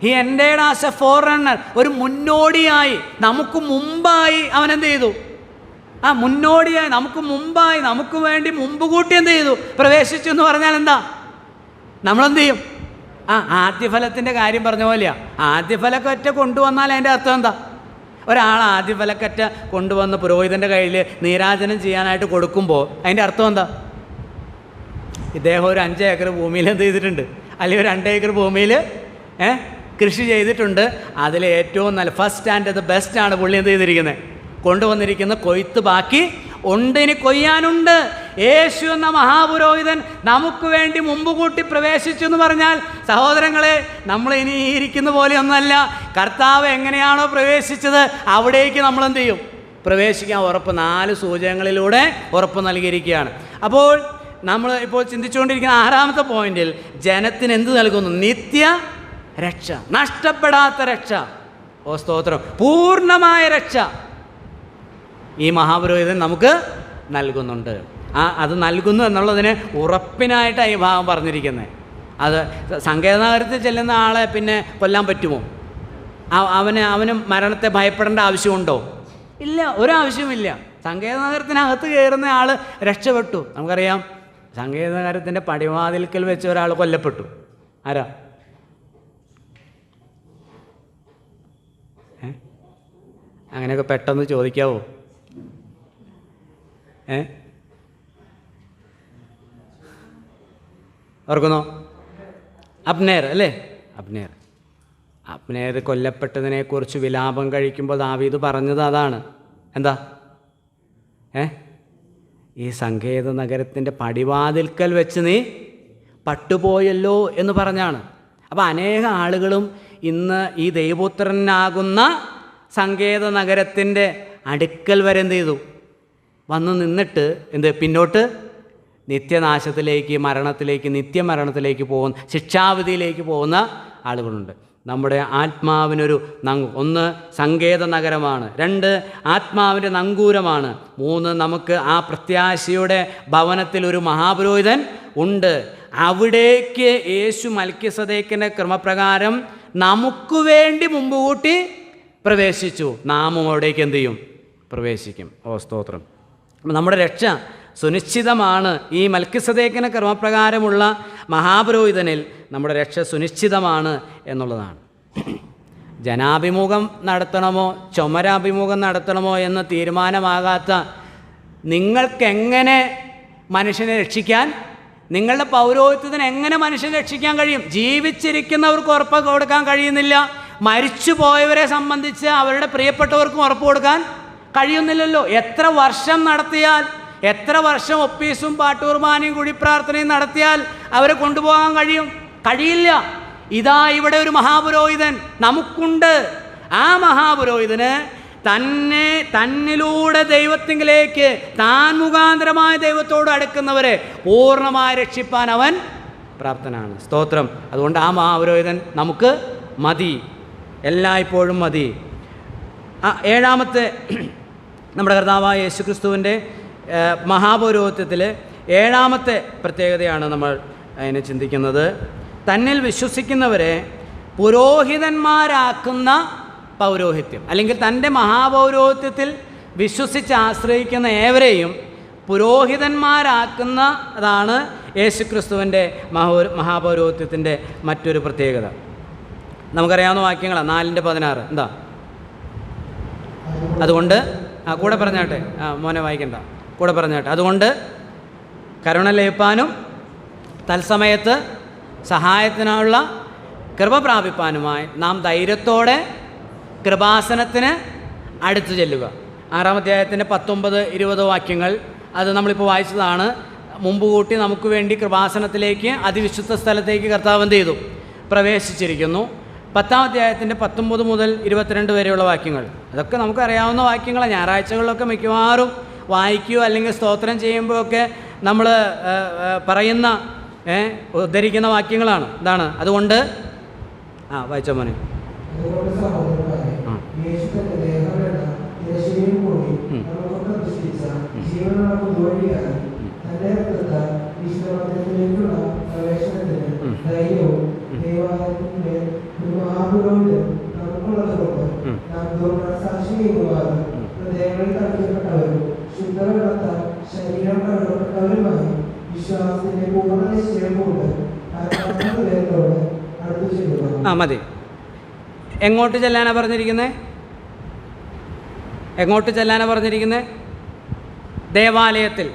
ഹി എൻഡേഡ് ആസ് എ ഫോറണ്ണർ, ഒരു മുന്നോടിയായി, നമുക്ക് മുമ്പായി അവൻ എന്ത് ചെയ്തു? മുന്നോടിയായി, നമുക്ക് മുമ്പായി, നമുക്ക് വേണ്ടി മുമ്പ് കൂട്ടി എന്ത് ചെയ്തു? പ്രവേശിച്ചു എന്ന് പറഞ്ഞാൽ എന്താ? നമ്മളെന്ത് ചെയ്യും? ആദ്യഫലത്തിൻ്റെ കാര്യം പറഞ്ഞ പോലെയാ. ആദ്യഫലക്കറ്റ കൊണ്ടുവന്നാൽ അതിൻ്റെ അർത്ഥം എന്താ? ഒരാൾ ആദ്യഫലക്കറ്റ കൊണ്ടുവന്ന് പുരോഹിതൻ്റെ കയ്യിൽ നീരാജനം ചെയ്യാനായിട്ട് കൊടുക്കുമ്പോൾ അതിൻ്റെ അർത്ഥം എന്താ? ഇദ്ദേഹം ഒരു 5 ഏക്കർ ഭൂമിയിൽ എന്ത് ചെയ്തിട്ടുണ്ട്? അല്ലെങ്കിൽ ഒരു 2 ഏക്കർ ഭൂമിയിൽ കൃഷി ചെയ്തിട്ടുണ്ട്. അതിൽ ഏറ്റവും നല്ല ഫസ്റ്റ് ആൻഡ് ദ ബെസ്റ്റാണ് പുള്ളി എന്ത് ചെയ്തിരിക്കുന്നത്? കൊണ്ടുവന്നിരിക്കുന്ന കൊയ്ത്ത് ബാക്കി ഉണ്ട്, ഇനി കൊയ്യാനുണ്ട്. യേശു എന്ന മഹാപുരോഹിതൻ നമുക്ക് വേണ്ടി മുമ്പ് കൂട്ടി പ്രവേശിച്ചു എന്ന് പറഞ്ഞാൽ, സഹോദരങ്ങളെ, നമ്മൾ ഇനി ഇരിക്കുന്ന പോലെയൊന്നുമല്ല. കർത്താവ് എങ്ങനെയാണോ പ്രവേശിച്ചത് അവിടേക്ക് നമ്മളെന്ത് ചെയ്യും? പ്രവേശിക്കാൻ ഉറപ്പ് 4 സൂചകങ്ങളിലൂടെ ഉറപ്പ് നൽകിയിരിക്കുകയാണ്. അപ്പോൾ നമ്മൾ ഇപ്പോൾ ചിന്തിച്ചുകൊണ്ടിരിക്കുന്ന 6-ാമത്തെ പോയിന്റിൽ ജനത്തിന് എന്ത് നൽകുന്നു? നിത്യ രക്ഷ, നഷ്ടപ്പെടാത്ത രക്ഷ. സ്തോത്രം! പൂർണ്ണമായ രക്ഷ ഈ മഹാപുരോഹിതൻ നമുക്ക് നൽകുന്നുണ്ട്. അത് നൽകുന്നു എന്നുള്ളതിന് ഉറപ്പിനായിട്ടാണ് ഈ ഭാഗം പറഞ്ഞിരിക്കുന്നത്. അത് സങ്കേതനഗരത്തിൽ ചെല്ലുന്ന ആളെ പിന്നെ കൊല്ലാൻ പറ്റുമോ? അവന് മരണത്തെ ഭയപ്പെടേണ്ട ആവശ്യമുണ്ടോ? ഇല്ല, ഒരാവശ്യമില്ല. സങ്കേതനഗരത്തിനകത്ത് കയറുന്ന ആൾ രക്ഷപ്പെട്ടു. നമുക്കറിയാം, സങ്കേതനഗരത്തിൻ്റെ പടിവാതിൽക്കൽ വെച്ച് ഒരാൾ കൊല്ലപ്പെട്ടു. ആരാ? അങ്ങനെയൊക്കെ പെട്ടെന്ന് ചോദിക്കാവോ? ഓർക്കുന്നോ? അബ്നേർ അല്ലേ? അബ്നേർ കൊല്ലപ്പെട്ടതിനെക്കുറിച്ച് വിലാപം കഴിക്കുമ്പോൾ ദാവീദ് പറഞ്ഞത് അതാണ്. എന്താ? ഈ സങ്കേത നഗരത്തിൻ്റെ പടിവാതിൽക്കൽ വെച്ച് നീ പട്ടുപോയല്ലോ എന്ന് പറഞ്ഞാണ്. അപ്പോൾ അനേക ആളുകളും ഇന്ന് ഈ ദൈവപുത്രനാകുന്ന സങ്കേത നഗരത്തിൻ്റെ അടുക്കൽ വരെ എന്ത് ചെയ്തു? വന്ന് നിന്നിട്ട് പിന്നോട്ട് നിത്യനാശത്തിലേക്ക്, മരണത്തിലേക്ക്, നിത്യമരണത്തിലേക്ക് പോകുന്ന, ശിക്ഷാവിധിയിലേക്ക് പോകുന്ന ആളുകളുണ്ട്. നമ്മുടെ ആത്മാവിനൊരു ഒന്ന് സങ്കേത നഗരമാണ്, 2 ആത്മാവിൻ്റെ നങ്കൂരമാണ്, 3 നമുക്ക് ആ പ്രത്യാശയുടെ ഭവനത്തിൽ ഒരു മഹാപുരോഹിതൻ ഉണ്ട്. അവിടേക്ക് യേശു മൽക്കിസദേക്കിൻ്റെ ക്രമപ്രകാരം നമുക്ക് വേണ്ടി മുമ്പ് കൂട്ടി പ്രവേശിച്ചു. നാമും അവിടേക്ക് എന്ത് ചെയ്യും? പ്രവേശിക്കും. സ്തോത്രം! നമ്മുടെ രക്ഷ സുനിശ്ചിതമാണ്. ഈ മൽക്കിസദേക്കിന് ക്രമപ്രകാരമുള്ള മഹാപുരോഹിതനിൽ നമ്മുടെ രക്ഷ സുനിശ്ചിതമാണ് എന്നുള്ളതാണ്. ജനാഭിമുഖം നടത്തണമോ ചുമരാഭിമുഖം നടത്തണമോ എന്ന് തീരുമാനമാകാത്ത നിങ്ങൾക്കെങ്ങനെ മനുഷ്യനെ രക്ഷിക്കാൻ, നിങ്ങളുടെ പൗരോഹിത്യത്തിന് എങ്ങനെ മനുഷ്യനെ രക്ഷിക്കാൻ കഴിയും? ജീവിച്ചിരിക്കുന്നവർക്ക് ഉറപ്പ് കൊടുക്കാൻ കഴിയുന്നില്ല. മരിച്ചു പോയവരെ സംബന്ധിച്ച് അവരുടെ പ്രിയപ്പെട്ടവർക്കും ഉറപ്പ് കൊടുക്കാൻ കഴിയുന്നില്ലല്ലോ. എത്ര വർഷം നടത്തിയാൽ, എത്ര വർഷം ഒപ്പീസും പാട്ടുകുർബാനയും കുഴിപ്രാർത്ഥനയും നടത്തിയാൽ അവരെ കൊണ്ടുപോകാൻ കഴിയില്ല. ഇതാ ഇവിടെ ഒരു മഹാപുരോഹിതൻ നമുക്കുണ്ട്. ആ മഹാപുരോഹിതന് തന്നിലൂടെ ദൈവത്തിങ്കിലേക്ക്, താൻ മുഖാന്തരമായ ദൈവത്തോട് അടുക്കുന്നവരെ പൂർണ്ണമായി രക്ഷിപ്പാൻ അവൻ പ്രാപ്തനാണ്. സ്തോത്രം! അതുകൊണ്ട് ആ മഹാപുരോഹിതൻ നമുക്ക് മതി, എല്ലായ്പ്പോഴും മതി. 7-ാമത്തെ നമ്മുടെ കർത്താവായ യേശുക്രിസ്തുവിൻ്റെ മഹാപൗരോഹിത്യത്തിൽ 7-ാമത്തെ പ്രത്യേകതയാണ് നമ്മൾ അതിനെ ചിന്തിക്കുന്നത്. തന്നിൽ വിശ്വസിക്കുന്നവരെ പുരോഹിതന്മാരാക്കുന്ന പൗരോഹിത്യം, അല്ലെങ്കിൽ തൻ്റെ മഹാപൗരോഹിത്യത്തിൽ വിശ്വസിച്ച് ആശ്രയിക്കുന്ന ഏവരെയും പുരോഹിതന്മാരാക്കുന്നതാണ് യേശുക്രിസ്തുവിൻ്റെ മഹാപൗരോഹിത്യത്തിൻ്റെ മറ്റൊരു പ്രത്യേകത. നമുക്കറിയാവുന്ന വാക്യങ്ങളാണ്. 4:16 എന്താ? അതുകൊണ്ട് കൂടെ പറഞ്ഞാട്ടെ, മോനെ വായിക്കണ്ട, കൂടെ പറഞ്ഞാട്ടെ. അതുകൊണ്ട് കരുണ ലഭിപ്പാനും തത്സമയത്ത് സഹായത്തിനുള്ള കൃപ പ്രാപിപ്പാനുമായി നാം ധൈര്യത്തോടെ കൃപാസനത്തിന് അടുത്തു ചെല്ലുക. 6-ാം അധ്യായത്തിൻ്റെ 19-20 വാക്യങ്ങൾ അത് നമ്മളിപ്പോൾ വായിച്ചതാണ്. മുമ്പ് കൂട്ടി നമുക്ക് വേണ്ടി കൃപാസനത്തിലേക്ക് അതിവിശുദ്ധ സ്ഥലത്തേക്ക് കർത്താവ് എന്ത് ചെയ്തു? പ്രവേശിച്ചിരിക്കുന്നു. 10-ാം അധ്യായത്തിൻ്റെ 19 മുതൽ 22 വരെയുള്ള വാക്യങ്ങൾ അതൊക്കെ നമുക്കറിയാവുന്ന വാക്യങ്ങളാണ്. ഞായറാഴ്ചകളിലൊക്കെ മിക്കവാറും വായിക്കുകയോ അല്ലെങ്കിൽ സ്തോത്രം ചെയ്യുമ്പോഴൊക്കെ നമ്മൾ പറയുന്ന ഉദ്ധരിക്കുന്ന വാക്യങ്ങളാണ്. ഇതാണ്. അതുകൊണ്ട് വായിച്ചോ മോനെ. മതി. എങ്ങോട്ട് ചെല്ലാനാണ് പറഞ്ഞിരിക്കുന്നത്? എങ്ങോട്ട് ചെല്ലാനാണ് പറഞ്ഞിരിക്കുന്നത്? ദേവാലയത്തിൽ.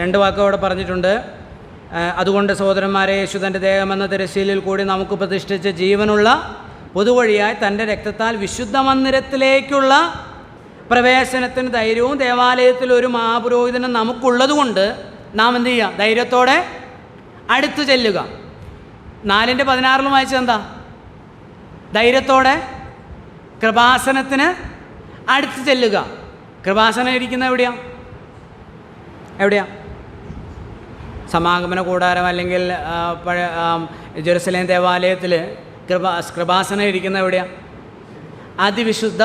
2 വാക്ക് അവിടെ പറഞ്ഞിട്ടുണ്ട്. അതുകൊണ്ട് സഹോദരന്മാരെ, യേശു തൻ്റെ ദേഹമെന്ന തിരശ്ശീലയിൽ കൂടി നമുക്ക് പ്രതിഷ്ഠിച്ച ജീവനുള്ള പൊതുവഴിയായി തൻ്റെ രക്തത്താൽ വിശുദ്ധ മന്ദിരത്തിലേക്കുള്ള പ്രവേശനത്തിന് ധൈര്യവും ദേവാലയത്തിൽ ഒരു മഹാപുരോഹിതനും നമുക്കുള്ളതുകൊണ്ട് നാം എന്ത് ചെയ്യുക? ധൈര്യത്തോടെ അടുത്തു ചെല്ലുക. 4:16 വായിച്ചത് എന്താ? ധൈര്യത്തോടെ കൃപാസനത്തിന് അടുത്ത് ചെല്ലുക. കൃപാസനം ഇരിക്കുന്ന എവിടെയാണ്? സമാഗമന കൂടാരം അല്ലെങ്കിൽ പഴയ ജെറുസലേം ദേവാലയത്തിൽ കൃപാസനം ഇരിക്കുന്ന എവിടെയാണ്? അതിവിശുദ്ധ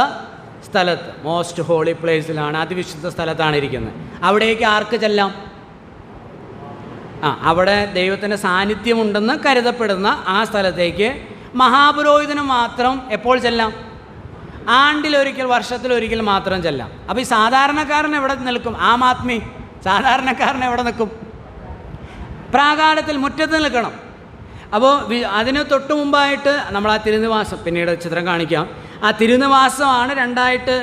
സ്ഥലത്ത്, മോസ്റ്റ് ഹോളി പ്ലേസിലാണ്, അതിവിശുദ്ധ സ്ഥലത്താണ് ഇരിക്കുന്നത്. അവിടേക്ക് ആർക്ക് ചെല്ലാം? അവിടെ ദൈവത്തിൻ്റെ സാന്നിധ്യമുണ്ടെന്ന് കരുതപ്പെടുന്ന ആ സ്ഥലത്തേക്ക് മഹാപുരോഹിതന് മാത്രം എപ്പോൾ ചെല്ലാം? ആണ്ടിലൊരിക്കൽ, വർഷത്തിലൊരിക്കൽ മാത്രം ചെല്ലാം. അപ്പോൾ ഈ സാധാരണക്കാരൻ എവിടെ നിൽക്കും? ആത്മീ സാധാരണക്കാരൻ എവിടെ നിൽക്കും? പ്രാകാരത്തിൽ, മുറ്റത്ത് നിൽക്കണം. അപ്പോൾ അതിന് തൊട്ട് മുമ്പായിട്ട് നമ്മൾ ആ തിരുനിവാസം, പിന്നീട് ചിത്രം കാണിക്കാം, ആ തിരുനിവാസമാണ് 2ആയിട്ട്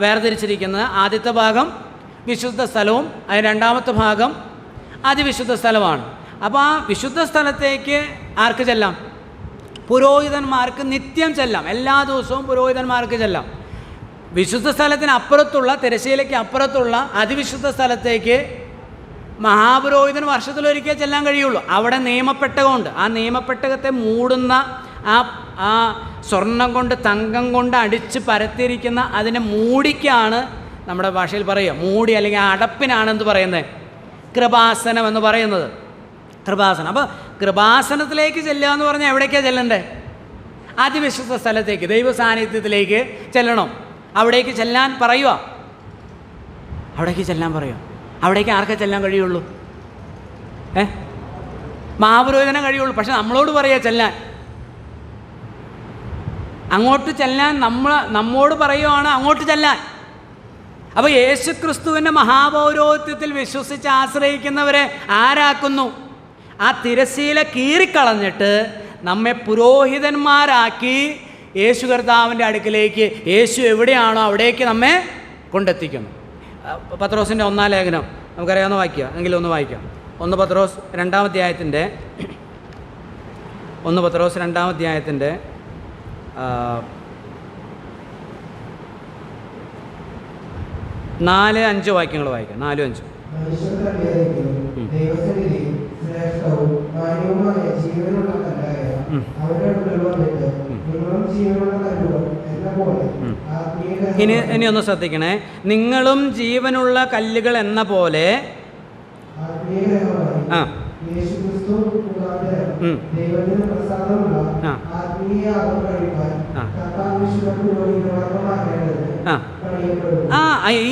വേർതിരിച്ചിരിക്കുന്നത്. ആദ്യത്തെ ഭാഗം വിശുദ്ധ സ്ഥലവും അതിന് 2ാമത്തെ ഭാഗം അതിവിശുദ്ധ സ്ഥലമാണ്. അപ്പോൾ ആ വിശുദ്ധ സ്ഥലത്തേക്ക് ആർക്ക് ചെല്ലാം? പുരോഹിതന്മാർക്ക് നിത്യം ചെല്ലാം. എല്ലാ ദിവസവും പുരോഹിതന്മാർക്ക് ചെല്ലാം. വിശുദ്ധ സ്ഥലത്തിന് അപ്പുറത്തുള്ള, തിരശ്ശീലയ്ക്ക് അപ്പുറത്തുള്ള അതിവിശുദ്ധ സ്ഥലത്തേക്ക് മഹാപുരോഹിതന് വർഷത്തിലൊരിക്കൽ ചെല്ലാൻ കഴിയുള്ളൂ. അവിടെ നിയമപ്പെട്ടകമുണ്ട്. ആ നിയമപ്പെട്ടകത്തെ മൂടുന്ന ആ സ്വർണം കൊണ്ട്, തങ്കം കൊണ്ട് അടിച്ച് പരത്തിയിരിക്കുന്ന അതിനെ മൂടിക്കാണ് നമ്മുടെ ഭാഷയിൽ പറയുക. മൂടി അല്ലെങ്കിൽ അടപ്പിനാണെന്ന് പറയുന്നത് കൃപാസനം എന്ന് പറയുന്നത്. കൃപാസനം. അപ്പോൾ കൃപാസനത്തിലേക്ക് ചെല്ലുക എന്ന് പറഞ്ഞാൽ എവിടേക്കാണ് ചെല്ലണ്ടേ? അതിവിശുദ്ധ സ്ഥലത്തേക്ക്, ദൈവ സാന്നിധ്യത്തിലേക്ക് ചെല്ലണം. അവിടേക്ക് ചെല്ലാൻ പറയുക. അവിടേക്ക് ആർക്കെ ചെല്ലാൻ കഴിയുള്ളൂ? മഹാപുരോഹിതനെ കഴിയുള്ളൂ. പക്ഷെ നമ്മളോട് പറയുക ചെല്ലാൻ. അങ്ങോട്ട് ചെല്ലാൻ നമ്മോട് പറയുകയാണ് അങ്ങോട്ട് ചെല്ലാൻ. അപ്പോൾ യേശുക്രിസ്തുവിൻ്റെ മഹാപൗരോഹിത്യത്തിൽ വിശ്വസിച്ച് ആശ്രയിക്കുന്നവരെ ആരാക്കുന്നു? ആ തിരശ്ശീല കീറിക്കളഞ്ഞിട്ട് നമ്മെ പുരോഹിതന്മാരാക്കി യേശു കർത്താവിൻ്റെ അടുക്കിലേക്ക്, യേശു എവിടെയാണോ അവിടേക്ക് നമ്മെ കൊണ്ടെത്തിക്കുന്നു. പത്രോസിൻ്റെ 1-ാം ലേഖനം നമുക്കറിയാവുന്ന വാക്യം, എങ്കിലും ഒന്ന് വായിക്കാം. 1 പത്രോസ് 2-ാം അധ്യായത്തിൻ്റെ 4-5 വാക്യങ്ങൾ വായിക്കാം. 4-5. ഇനി ഒന്ന് ശ്രദ്ധിക്കണേ. നിങ്ങളും ജീവനുള്ള കല്ലുകൾ എന്ന പോലെ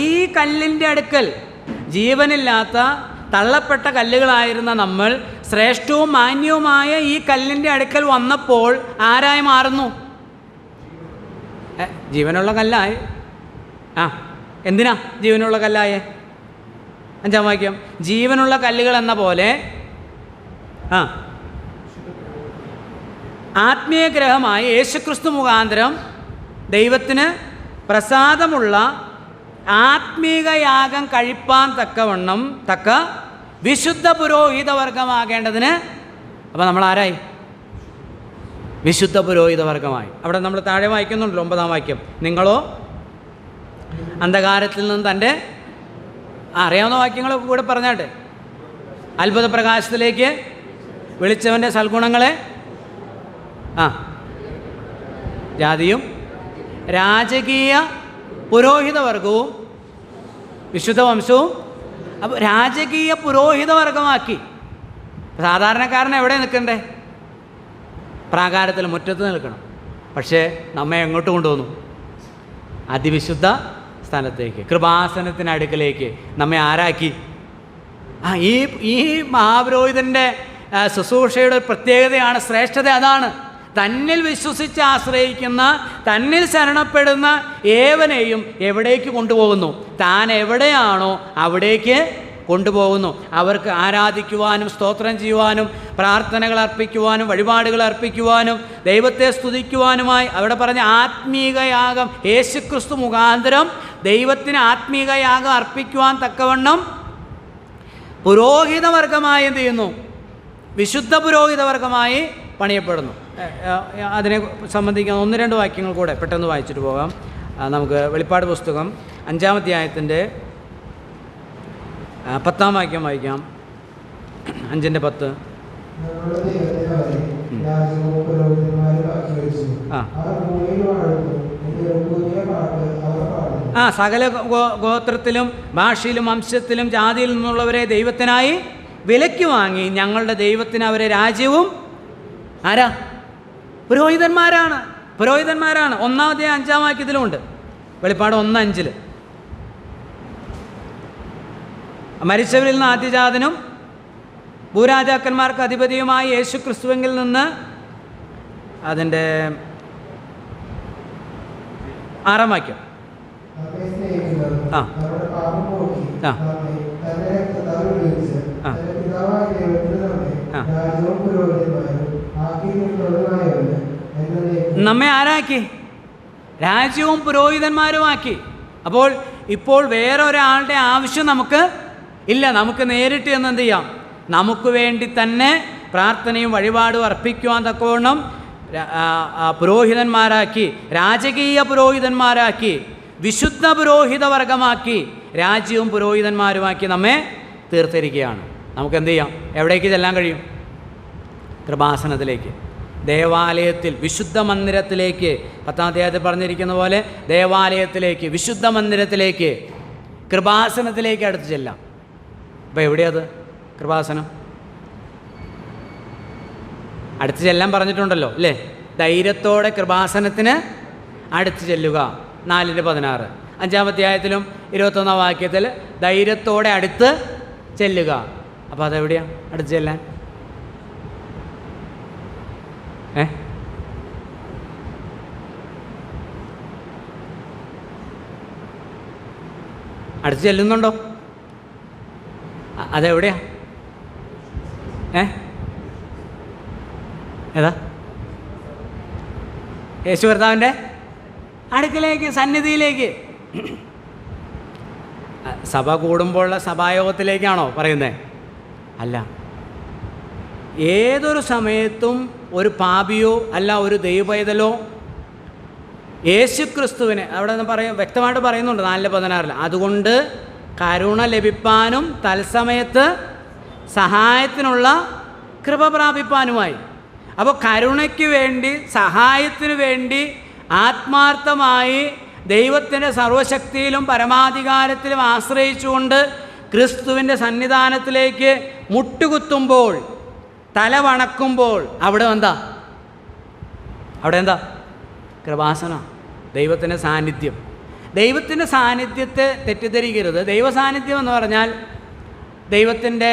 ഈ കല്ലിൻ്റെ അടുക്കൽ ജീവനില്ലാത്ത തള്ളപ്പെട്ട കല്ലുകളായിരുന്ന നമ്മൾ ശ്രേഷ്ഠവും മാന്യവുമായ ഈ കല്ലിൻ്റെ അടുക്കൽ വന്നപ്പോൾ ആരായി മാറുന്നു? ജീവനുള്ള കല്ലായി. എന്തിനാ ജീവനുള്ള കല്ലായേ? 5-ാം വാക്യം. ജീവനുള്ള കല്ലുകൾ എന്ന പോലെ ആത്മീയ ഗ്രഹമായി യേശുക്രിസ്തു മുഖാന്തരം ദൈവത്തിന് പ്രസാദമുള്ള ആത്മീക യാഗം കഴിപ്പാൻ തക്ക വിശുദ്ധ പുരോഹിതവർഗമാകേണ്ടതിന്. അപ്പോൾ നമ്മൾ ആരായി? വിശുദ്ധ പുരോഹിതവർഗമായി. അവിടെ നമ്മൾ താഴെ വായിക്കുന്നുണ്ടല്ലോ 9-ാം വാക്യം, നിങ്ങളോ അന്ധകാരത്തിൽ നിന്ന് തൻ്റെ അറിയാവുന്ന വാക്യങ്ങളൊക്കെ കൂടെ പറഞ്ഞാട്ടെ, അത്ഭുത പ്രകാശത്തിലേക്ക് വിളിച്ചവൻ്റെ സൽഗുണങ്ങളെ ജാതിയും രാജകീയ പുരോഹിതവർഗവും വിശുദ്ധ വംശവും. അപ്പോൾ രാജകീയ പുരോഹിതവർഗമാക്കി. സാധാരണക്കാരൻ എവിടെ നിൽക്കണ്ടേ? പ്രാകാരത്തിൽ മുറ്റത്ത് നിൽക്കണം. പക്ഷേ നമ്മെ എങ്ങോട്ട് കൊണ്ടുവന്നു? അതിവിശുദ്ധ സ്ഥലത്തേക്ക്, കൃപാസനത്തിനടുക്കലേക്ക് നമ്മെ ആരാക്കി? ഈ മഹാപുരോഹിതൻ്റെ ശുശ്രൂഷയുടെ പ്രത്യേകതയാണ്, ശ്രേഷ്ഠത അതാണ്. തന്നിൽ വിശ്വസിച്ച് ആശ്രയിക്കുന്ന, തന്നിൽ ശരണപ്പെടുന്ന ഏവനെയും എവിടേക്ക് കൊണ്ടുപോകുന്നു? താൻ എവിടെയാണോ അവിടേക്ക് കൊണ്ടുപോകുന്നു. അവർക്ക് ആരാധിക്കുവാനും സ്തോത്രം ചെയ്യുവാനും പ്രാർത്ഥനകൾ അർപ്പിക്കുവാനും വഴിപാടുകൾ അർപ്പിക്കുവാനും ദൈവത്തെ സ്തുതിക്കുവാനുമായി അവിടെ പറഞ്ഞ ആത്മീകയാഗം യേശുക്രിസ്തു മുഖാന്തരം ദൈവത്തിന് ആത്മീകയാഗം അർപ്പിക്കുവാൻ തക്കവണ്ണം പുരോഹിതവർഗമായി എന്ത് ചെയ്യുന്നു? വിശുദ്ധ പുരോഹിതവർഗമായി പണിയപ്പെടുന്നു. അതിനെ സംബന്ധിക്കുന്ന 1-2 വാക്യങ്ങൾ കൂടെ പെട്ടെന്ന് വായിച്ചിട്ട് പോകാം. നമുക്ക് വെളിപ്പാട് പുസ്തകം 5-ാം അധ്യായത്തിൻ്റെ 10-ാം വാക്യം വായിക്കാം. 5:10. സകല ഗോത്രത്തിലും ഭാഷയിലും വംശത്തിലും ജാതിയിൽ നിന്നുള്ളവരെ ദൈവത്തിനായി വിലയ്ക്ക് വാങ്ങി ഞങ്ങളുടെ ദൈവത്തിന് അവരെ രാജ്യവും ആരാ? പുരോഹിതന്മാരാണ്. 1-ാം അധ്യായം 5-ാം വാക്യത്തിലുമുണ്ട്. വെളിപ്പാട് 1:5. മരിച്ചവരിൽ നിന്ന് ആദ്യജാതനും ഭൂരാജാക്കന്മാർക്ക് അധിപതിയുമായ യേശു ക്രിസ്തുവിൽ നിന്ന് അതിൻ്റെ 6-ാം വാക്യം. നമ്മെ ആരാക്കി? രാജ്യവും പുരോഹിതന്മാരുമാക്കി. അപ്പോൾ ഇപ്പോൾ വേറെ ഒരാളുടെ ആവശ്യം നമുക്ക് ഇല്ല. നമുക്ക് നേരിട്ട് എന്ന് എന്ത് ചെയ്യാം? നമുക്ക് വേണ്ടി തന്നെ പ്രാർത്ഥനയും വഴിപാടും അർപ്പിക്കുവാൻ തക്കവണ്ണം പുരോഹിതന്മാരാക്കി, രാജകീയ പുരോഹിതന്മാരാക്കി, വിശുദ്ധ പുരോഹിതവർഗമാക്കി, രാജ്യവും പുരോഹിതന്മാരുമാക്കി നമ്മെ തീർത്തിരിക്കുകയാണ്. നമുക്കെന്ത് ചെയ്യാം? എവിടേക്ക് ചെല്ലാൻ കഴിയും? കൃപാസനത്തിലേക്ക്, ദേവാലയത്തിൽ, വിശുദ്ധ മന്ദിരത്തിലേക്ക്. 10-ാം അധ്യായത്തിൽ പറഞ്ഞിരിക്കുന്ന പോലെ ദേവാലയത്തിലേക്ക്, വിശുദ്ധ മന്ദിരത്തിലേക്ക്, കൃപാസനത്തിലേക്ക് അടുത്ത് ചെല്ലാം. അപ്പോൾ എവിടെയത് കൃപാസനം? അടുത്ത് ചെല്ലാൻ പറഞ്ഞിട്ടുണ്ടല്ലോ അല്ലേ? ധൈര്യത്തോടെ കൃപാസനത്തിന് അടുത്ത് ചെല്ലുക. 4:16. 5-ാം അധ്യായത്തിലും 21-ാം വാക്യത്തിൽ ധൈര്യത്തോടെ അടുത്ത് ചെല്ലുക. അപ്പോൾ അതെവിടെയാണ് അടുത്ത് ചെല്ലാൻ? അടുത്ത് ചെല്ലുന്നുണ്ടോ? അതെവിടെയാ? ഏതാ? യേശു കർത്താവിൻ്റെ അടുക്കലേക്ക്, സന്നിധിയിലേക്ക്. സഭ കൂടുമ്പോഴുള്ള സഭായോഗത്തിലേക്കാണോ പറയുന്നത്? അല്ല. ഏതൊരു സമയത്തും ഒരു പാപിയോ അല്ല ഒരു ദൈവപൈതലോ യേശുക്രിസ്തുവിനെ അവിടെ നിന്ന് വ്യക്തമായിട്ട് പറയുന്നുണ്ട് 4:16. അതുകൊണ്ട് കരുണ ലഭിപ്പാനും തത്സമയത്ത് സഹായത്തിനുള്ള കൃപ പ്രാപിപ്പാനുമായി. അപ്പോൾ കരുണയ്ക്ക് വേണ്ടി, സഹായത്തിനു വേണ്ടി ആത്മാർത്ഥമായി ദൈവത്തിൻ്റെ സർവശക്തിയിലും പരമാധികാരത്തിലും ആശ്രയിച്ചുകൊണ്ട് ക്രിസ്തുവിൻ്റെ സന്നിധാനത്തിലേക്ക് മുട്ടുകുത്തുമ്പോൾ, തല വണക്കുമ്പോൾ അവിടെ എന്താ? കൃപാസന, ദൈവത്തിൻ്റെ സാന്നിധ്യം. ദൈവത്തിൻ്റെ സാന്നിധ്യത്തെ തെറ്റിദ്ധരിക്കരുത്. ദൈവ സാന്നിധ്യം എന്ന് പറഞ്ഞാൽ ദൈവത്തിൻ്റെ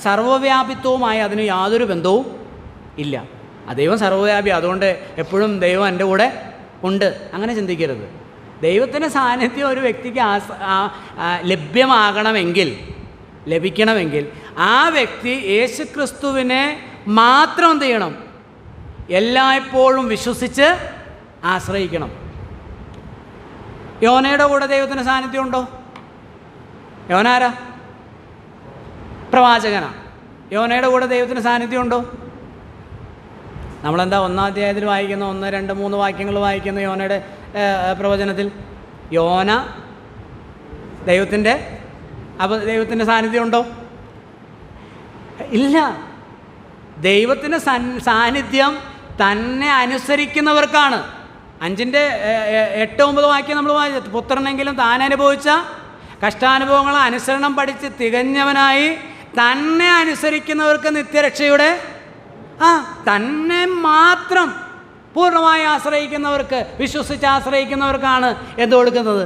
സർവ്വവ്യാപിത്വവുമായി അതിന് യാതൊരു ബന്ധവും ഇല്ല. ദൈവം സർവ്വവ്യാപി, അതുകൊണ്ട് എപ്പോഴും ദൈവം എൻ്റെ കൂടെ ഉണ്ട്, അങ്ങനെ ചിന്തിക്കരുത്. ദൈവത്തിൻ്റെ സാന്നിധ്യം ഒരു വ്യക്തിക്ക് ലഭിക്കണമെങ്കിൽ ആ വ്യക്തി യേശുക്രിസ്തുവിനെ മാത്രം എന്ത് ചെയ്യണം? എല്ലായ്പ്പോഴും വിശ്വസിച്ച് ആശ്രയിക്കണം. യോനയുടെ കൂടെ ദൈവത്തിന് സാന്നിധ്യം ഉണ്ടോ? യോനാരാ? പ്രവാചകനാണ്. യോനയുടെ കൂടെ ദൈവത്തിന് സാന്നിധ്യം ഉണ്ടോ? നമ്മളെന്താ 1-ാം അധ്യായത്തിൽ വായിക്കുന്ന 1, 2, 3 വാക്യങ്ങൾ വായിക്കുന്ന യോനയുടെ പ്രവചനത്തിൽ യോന ദൈവത്തിൻ്റെ സാന്നിധ്യം ഉണ്ടോ? ഇല്ല. ദൈവത്തിൻ്റെ സാന്നിധ്യം തന്നെ അനുസരിക്കുന്നവർക്കാണ്. 5:8-9 വാക്യം നമ്മൾ വായിച്ചു. പുത്രനെങ്കിലും താൻ അനുഭവിച്ച കഷ്ടാനുഭവങ്ങൾ അനുസരണം പഠിച്ച് തികഞ്ഞവനായി തന്നെ അനുസരിക്കുന്നവർക്ക് നിത്യരക്ഷയുടെ തന്നെ മാത്രം പൂർണ്ണമായി ആശ്രയിക്കുന്നവർക്ക്, വിശ്വസിച്ച് ആശ്രയിക്കുന്നവർക്കാണ് എന്ത് കൊടുക്കുന്നത്?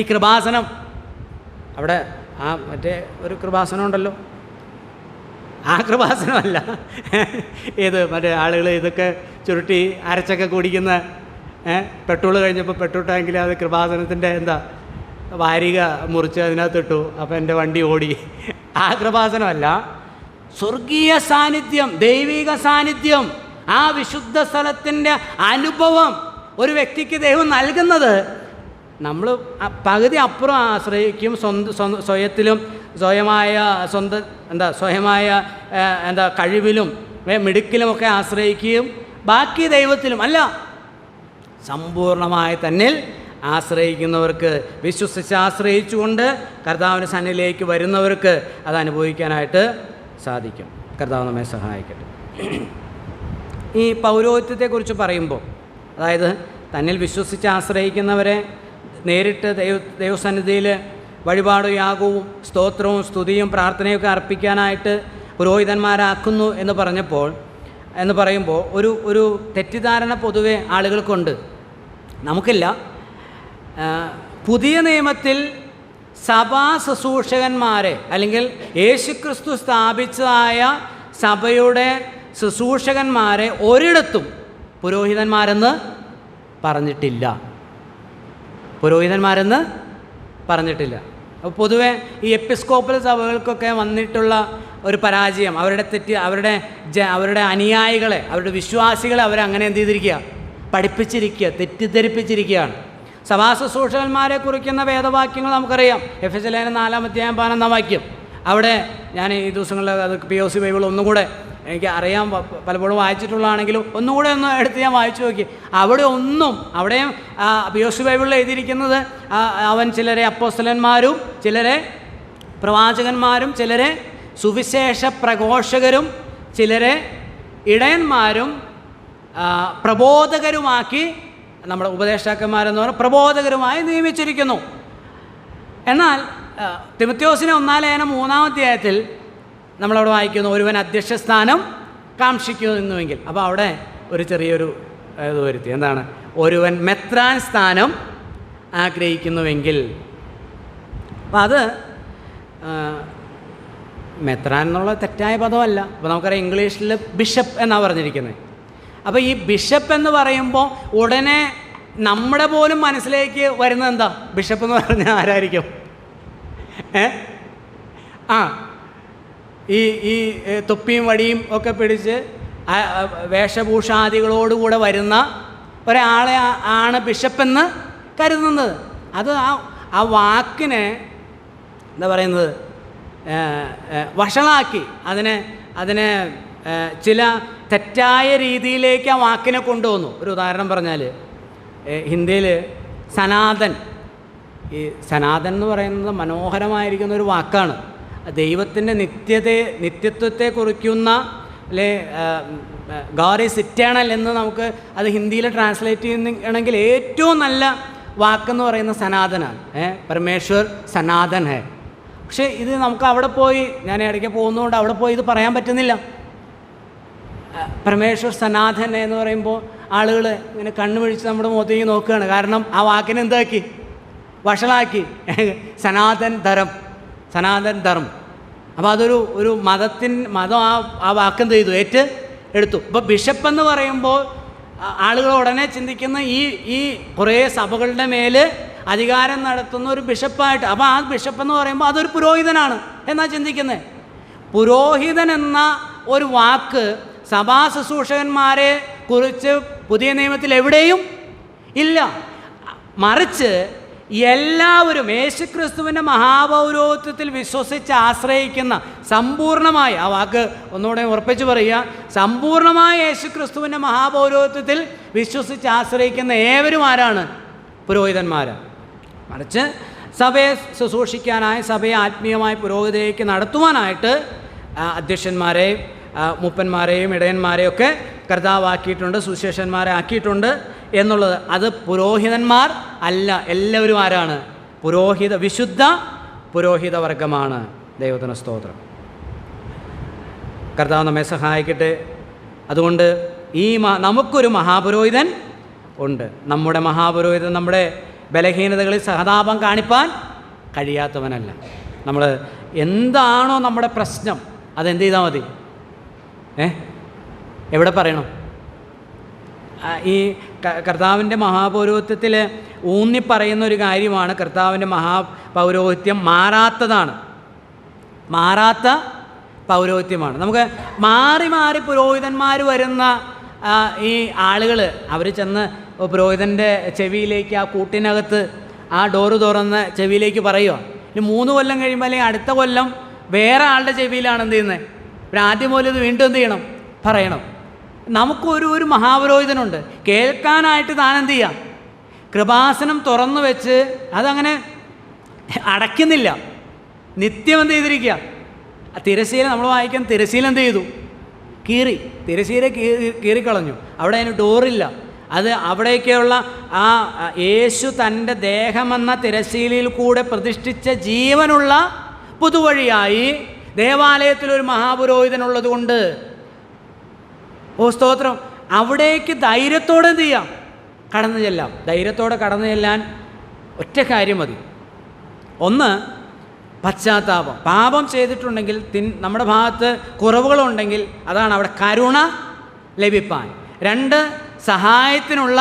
ഈ കൃപാസനം. അവിടെ മറ്റേ ഒരു കൃപാസനം ഉണ്ടല്ലോ, ആ കൃപാസനമല്ല. മറ്റേ ആളുകൾ ഇതൊക്കെ ചുരുട്ടി അരച്ചൊക്കെ കുടിക്കുന്ന, പെട്രോൾ കഴിഞ്ഞപ്പോൾ പെട്രോൾ ടാങ്കിൽ അത് കൃപാസനത്തിൻ്റെ വാരിക മുറിച്ച് അതിനകത്തിട്ടു, അപ്പോൾ എൻ്റെ വണ്ടി ഓടി. ആ കൃപാസനമല്ല. സ്വർഗീയ സാന്നിധ്യം, ദൈവിക സാന്നിധ്യം, ആ വിശുദ്ധ സ്ഥലത്തിൻ്റെ അനുഭവം ഒരു വ്യക്തിക്ക് ദൈവം നൽകുന്നത് നമ്മൾ പകുതി അപ്പുറം ആശ്രയിക്കും. സ്വയത്തിലും സ്വയമായ കഴിവിലും മിടുക്കിലുമൊക്കെ ആശ്രയിക്കുകയും ബാക്കി ദൈവത്തിലും അല്ല, സമ്പൂർണമായി തന്നിൽ ആശ്രയിക്കുന്നവർക്ക്, വിശ്വസിച്ച് ആശ്രയിച്ചുകൊണ്ട് കർത്താവിൻ്റെ സന്നിധിയിലേക്ക് വരുന്നവർക്ക് അത് അനുഭവിക്കാനായിട്ട് സാധിക്കും. കർത്താവ് നമ്മെ സഹായിക്കട്ടെ. ഈ പൗരോഹിത്യത്തെക്കുറിച്ച് പറയുമ്പോൾ, അതായത് തന്നിൽ വിശ്വസിച്ച് ആശ്രയിക്കുന്നവരെ നേരിട്ട് ദൈവസന്നിധിയിൽ വഴിപാടും യാഗവും സ്തോത്രവും സ്തുതിയും പ്രാർത്ഥനയൊക്കെ അർപ്പിക്കാനായിട്ട് പുരോഹിതന്മാരാക്കുന്നു എന്ന് പറയുമ്പോൾ ഒരു തെറ്റിദ്ധാരണ പൊതുവെ ആളുകൾക്കുണ്ട്. നമുക്കില്ല. പുതിയ നിയമത്തിൽ സഭാ ശുശ്രൂഷകന്മാരെ, അല്ലെങ്കിൽ യേശുക്രിസ്തു സ്ഥാപിച്ചതായ സഭയുടെ ശുശ്രൂഷകന്മാരെ ഒരിടത്തും പുരോഹിതന്മാരെന്ന് പറഞ്ഞിട്ടില്ല. അപ്പോൾ പൊതുവെ ഈ എപ്പിസ്കോപ്പൽ സഭകൾക്കൊക്കെ വന്നിട്ടുള്ള ഒരു പരാജയം, അവരുടെ അനുയായികളെ, അവരുടെ വിശ്വാസികളെ അവരങ്ങനെ എന്ത് ചെയ്തിരിക്കുക? തെറ്റിദ്ധരിപ്പിച്ചിരിക്കുകയാണ്. സഭാ ശുശ്രൂഷകന്മാരെ കുറിക്കുന്ന വേദവാക്യങ്ങൾ നമുക്കറിയാം. എഫെസ്യ ലേഖനം 4-ാം അധ്യായം 15-ാം വാക്യം. അവിടെ ഞാൻ ഈ ദിവസങ്ങളിൽ അത് POC ബൈബിൾ ഒന്നുകൂടെ, എനിക്ക് അറിയാം, പലപ്പോഴും വായിച്ചിട്ടുള്ളതാണെങ്കിലും ഒന്നുകൂടെ ഒന്ന് എടുത്ത് ഞാൻ വായിച്ചു നോക്കി. അവിടെയും POC ബൈബിളിൽ എഴുതിയിരിക്കുന്നത് അവൻ ചിലരെ അപ്പോസ്തലന്മാരും ചിലരെ പ്രവാചകന്മാരും ചിലരെ സുവിശേഷ പ്രഘോഷകരും ചിലരെ ഇടയന്മാരും പ്രബോധകരുമാക്കി, നമ്മുടെ ഉപദേഷ്ടാക്കന്മാരെന്ന് പറഞ്ഞാൽ പ്രബോധകരുമായി നിയമിച്ചിരിക്കുന്നു. എന്നാൽ തിമോഥെയോസിനെ 1-ാം ലേഖനം 3-ാം അധ്യായത്തിൽ നമ്മളവിടെ വായിക്കുന്നു, ഒരുവൻ അധ്യക്ഷസ്ഥാനം കാക്ഷിക്കുന്നുവെങ്കിൽ. അപ്പോൾ അവിടെ ഒരു ചെറിയൊരു ഇത് വരുത്തി. എന്താണ്? ഒരുവൻ മെത്രാൻ സ്ഥാനം ആഗ്രഹിക്കുന്നുവെങ്കിൽ. അപ്പം അത് മെത്രാൻ എന്നുള്ള തെറ്റായ പദമല്ല. അപ്പോൾ നമുക്കറിയാം ഇംഗ്ലീഷിൽ ബിഷപ്പ് എന്നാണ് പറഞ്ഞിരിക്കുന്നത്. അപ്പോൾ ഈ ബിഷപ്പ് എന്ന് പറയുമ്പോൾ ഉടനെ നമ്മുടെ പോലും മനസ്സിലേക്ക് വരുന്നത് എന്താ? ബിഷപ്പ് എന്ന് പറഞ്ഞാൽ ആരായിരിക്കും? ഈ തൊപ്പിയും വടിയും ഒക്കെ പിടിച്ച് വേഷഭൂഷാദികളോടുകൂടെ വരുന്ന ഒരാളെ ആണ് ബിഷപ്പെന്ന് കരുതുന്നത്. അത് ആ വാക്കിനെ എന്താ പറയുന്നത്, വഷളാക്കി അതിനെ ചില തെറ്റായ രീതിയിലേക്ക് ആ വാക്കിനെ കൊണ്ടുവന്നു. ഒരു ഉദാഹരണം പറഞ്ഞാൽ, ഹിന്ദിയിൽ സനാതൻ, ഈ സനാതൻ എന്ന് പറയുന്നത് മനോഹരമായിരിക്കുന്ന ഒരു വാക്കാണ്. ദൈവത്തിൻ്റെ നിത്യത്വത്തെ കുറിക്കുന്ന, അല്ലെ ഗോഡ് ഈസ് ഇറ്റേണൽ എന്ന് നമുക്ക് അത് ഹിന്ദിയിൽ ട്രാൻസ്ലേറ്റ് ചെയ്യുകയാണെങ്കിൽ ഏറ്റവും നല്ല വാക്കെന്ന് പറയുന്ന സനാതനാണ്. പരമേശ്വർ സനാതൻ ഹേ. പക്ഷേ ഇത് നമുക്ക് അവിടെ പോയി, ഞാൻ ഇടയ്ക്ക് പോകുന്നതുകൊണ്ട് അവിടെ പോയി ഇത് പറയാൻ പറ്റുന്നില്ല. പരമേശ്വർ സനാതൻ എന്ന് പറയുമ്പോൾ ആളുകൾ ഇങ്ങനെ കണ്ണുപിടിച്ച് നമ്മുടെ മുഖത്തേക്ക് നോക്കുകയാണ്. കാരണം ആ വാക്കിനെ എന്താക്കി? വഷളാക്കി. സനാതൻ ധർമ്മം. അപ്പോൾ അതൊരു മതം ആ വാക്കെന്ത് ചെയ്തു? എടുത്തു. ഇപ്പോൾ ബിഷപ്പ് എന്ന് പറയുമ്പോൾ ആളുകൾ ഉടനെ ചിന്തിക്കുന്ന ഈ കുറേ സഭകളുടെ മേൽ അധികാരം നടത്തുന്ന ഒരു ബിഷപ്പായിട്ട്. അപ്പോൾ ആ ബിഷപ്പ് എന്ന് പറയുമ്പോൾ അതൊരു പുരോഹിതനാണ് എന്നാണ് ചിന്തിക്കുന്നത്. പുരോഹിതൻ എന്ന ഒരു വാക്ക് സഭാ ശുശ്രൂഷകന്മാരെ കുറിച്ച് പുതിയ നിയമത്തിൽ എവിടെയും ഇല്ല. മറിച്ച് എല്ലാവരും യേശുക്രിസ്തുവിൻ്റെ മഹാപൗരോഹിത്യത്തിൽ വിശ്വസിച്ച് ആശ്രയിക്കുന്ന, സമ്പൂർണ്ണമായി, ആ വാക്ക് ഒന്നുകൂടെ ഉറപ്പിച്ച് പറയുക, സമ്പൂർണ്ണമായ യേശുക്രിസ്തുവിൻ്റെ മഹാപൗരോഹിത്യത്തിൽ വിശ്വസിച്ച് ആശ്രയിക്കുന്ന ഏവരും ആരാണ്? പുരോഹിതന്മാരാണ്. മറിച്ച് സഭയെ ശുശ്രൂഷിക്കാനായി, സഭയെ ആത്മീയമായ പുരോഗതിയിലേക്ക് നടത്തുവാനായിട്ട് അധ്യക്ഷന്മാരെയും മൂപ്പന്മാരെയും ഇടയന്മാരെയും ഒക്കെ കർത്താവാക്കിയിട്ടുണ്ട്, സുശേഷന്മാരെ ആക്കിയിട്ടുണ്ട് എന്നുള്ളത്. അത് പുരോഹിതന്മാർ അല്ല, എല്ലാവരും ആരാണ്? വിശുദ്ധ പുരോഹിത വർഗമാണ്. ദൈവത്തിന് സ്തോത്രം. കർത്താവ് നമ്മെ സഹായിക്കട്ടെ. അതുകൊണ്ട് നമുക്കൊരു മഹാപുരോഹിതൻ ഉണ്ട്. നമ്മുടെ മഹാപുരോഹിതൻ നമ്മുടെ ബലഹീനതകളിൽ സഹതാപം കാണിപ്പാൻ കഴിയാത്തവനല്ല. നമ്മൾ എന്താണോ നമ്മുടെ പ്രശ്നം, അതെന്ത് ചെയ്താൽ മതി? എവിടെ പറയണം? ഈ കർത്താവിൻ്റെ മഹാപൗരോഹിത്യത്തിൽ ഊന്നിപ്പറയുന്ന ഒരു കാര്യമാണ്, കർത്താവിൻ്റെ മഹാപൗരോഹിത്യം മാറാത്തതാണ്, മാറാത്ത പൗരോഹിത്യമാണ്. നമുക്ക് മാറി മാറി പുരോഹിതന്മാർ വരുന്ന ഈ ആളുകൾ, അവർ ചെന്ന് പുരോഹിതൻ്റെ ചെവിയിലേക്ക്, ആ കൂട്ടിനകത്ത് ആ ഡോറ് തുറന്ന് ചെവിയിലേക്ക് പറയുക. ഇനി 3 കൊല്ലം കഴിയുമ്പോൾ അല്ലെങ്കിൽ അടുത്ത കൊല്ലം വേറെ ആളുടെ ചെവിയിലാണ് എന്ത് ചെയ്യുന്നത്. പിന്നെ ആദ്യം പോലെ ഇത് വീണ്ടും എന്ത് ചെയ്യണം? പറയണം. നമുക്കൊരു മഹാപുരോഹിതനുണ്ട്. കേൾക്കാനായിട്ട് താൻ എന്ത് ചെയ്യാം? കൃപാസനം തുറന്നു വെച്ച് അതങ്ങനെ അടയ്ക്കുന്നില്ല, നിത്യം എന്ത് ചെയ്തിരിക്കുക? തിരശ്ശീല നമ്മൾ വായിക്കാൻ, തിരശ്ശീല എന്ത് ചെയ്തു? തിരശ്ശീല കീറിക്കളഞ്ഞു. അവിടെ അതിന് ഡോറില്ല. അത് അവിടേക്കുള്ള ആ യേശു തൻ്റെ ദേഹമെന്ന തിരശ്ശീലയിൽ കൂടെ പ്രതിഷ്ഠിച്ച ജീവനുള്ള പുതുവഴിയായി ദേവാലയത്തിലൊരു മഹാപുരോഹിതനുള്ളത് കൊണ്ട്, സ്തോത്രം, അവിടേക്ക് ധൈര്യത്തോടെ എന്ത് ചെയ്യാം? കടന്നു ചെല്ലാം. ധൈര്യത്തോടെ കടന്നു ചെല്ലാൻ ഒറ്റ കാര്യം മതി. ഒന്ന്, പശ്ചാത്താപം. പാപം ചെയ്തിട്ടുണ്ടെങ്കിൽ, നമ്മുടെ ഭാഗത്ത് കുറവുകളുണ്ടെങ്കിൽ, അതാണ് അവിടെ കരുണ ലഭിപ്പാൻ. 2, സഹായത്തിനുള്ള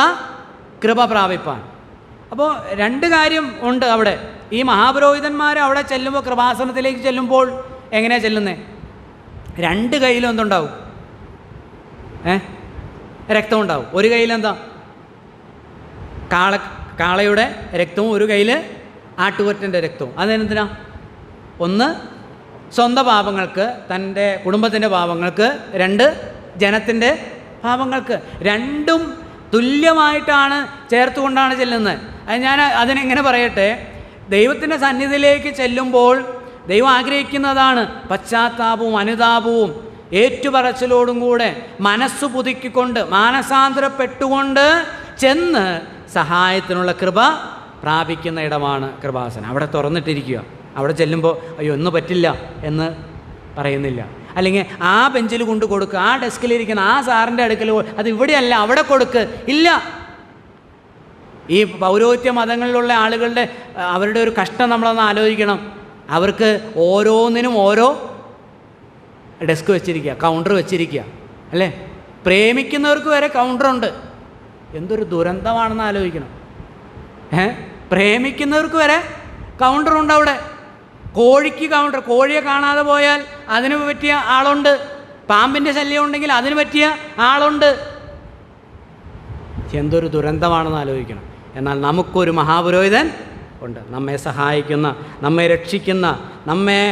കൃപ പ്രാപിപ്പാൻ. അപ്പോൾ 2 കാര്യം ഉണ്ട് അവിടെ. ഈ മഹാപുരോഹിതന്മാർ അവിടെ ചെല്ലുമ്പോൾ, കൃപാസനത്തിലേക്ക് ചെല്ലുമ്പോൾ എങ്ങനെയാണ് ചെല്ലുന്നത്? 2 കയ്യിലും എന്തുണ്ടാവും? രക്തം ഉണ്ടാവും. ഒരു കയ്യിലെന്താ? കാളയുടെ രക്തവും ഒരു കയ്യിൽ ആട്ടുകൊറ്റൻ്റെ രക്തവും. അതെന്തിനാ? ഒന്ന്, സ്വന്തം പാപങ്ങൾക്ക്, തൻ്റെ കുടുംബത്തിൻ്റെ പാപങ്ങൾക്ക്. 2, ജനത്തിൻ്റെ പാപങ്ങൾക്ക്. 2ഉം തുല്യമായിട്ടാണ് ചേർത്തുകൊണ്ടാണ് ചെല്ലുന്നത്. അത് ഞാൻ അതിനെങ്ങനെ പറയട്ടെ, ദൈവത്തിൻ്റെ സന്നിധിയിലേക്ക് ചെല്ലുമ്പോൾ ദൈവം ആഗ്രഹിക്കുന്നതാണ് പശ്ചാത്താപവും അനുതാപവും ഏറ്റുപറച്ചിലോടും കൂടെ മനസ്സ് പുതുക്കിക്കൊണ്ട്, മാനസാന്തരപ്പെട്ടുകൊണ്ട് ചെന്ന് സഹായത്തിനുള്ള കൃപ പ്രാപിക്കുന്ന ഇടമാണ് കൃപാസനം. അവിടെ തുറന്നിട്ടിരിക്കുക. അവിടെ ചെല്ലുമ്പോൾ അയ്യോ ഒന്നും പറ്റില്ല എന്ന് പറയുന്നില്ല. അല്ലെങ്കിൽ ആ ബെഞ്ചിൽ കൊണ്ട് കൊടുക്കുക, ആ ഡെസ്കിലിരിക്കുന്ന ആ സാറിൻ്റെ അടുക്കൽ, അത് ഇവിടെയല്ല അവിടെ കൊടുക്ക്, ഇല്ല. ഈ പൗരോഹിത്യ മതങ്ങളിലുള്ള ആളുകളുടെ അവരുടെ ഒരു കഷ്ടം നമ്മളൊന്ന് ആലോചിക്കണം. അവർക്ക് ഓരോന്നിനും ഓരോ ഡെസ്ക് വെച്ചിരിക്കുക, കൗണ്ടർ വെച്ചിരിക്കുക, അല്ലേ? പ്രേമിക്കുന്നവർക്ക് വരെ കൗണ്ടറുണ്ട്. എന്തൊരു ദുരന്തമാണെന്ന് ആലോചിക്കണം. പ്രേമിക്കുന്നവർക്ക് വരെ കൗണ്ടറുണ്ട് അവിടെ. കോഴിക്ക് കൗണ്ടർ, കോഴിയെ കാണാതെ പോയാൽ അതിന് പറ്റിയ ആളുണ്ട്. പാമ്പിൻ്റെ ശല്യം ഉണ്ടെങ്കിൽ അതിന് പറ്റിയ ആളുണ്ട്. എന്തൊരു ദുരന്തമാണെന്ന് ആലോചിക്കണം. എന്നാൽ നമുക്കൊരു മഹാപുരോഹിതൻ ഉണ്ട്. നമ്മെ സഹായിക്കുന്ന, നമ്മെ രക്ഷിക്കുന്ന, നമ്മെ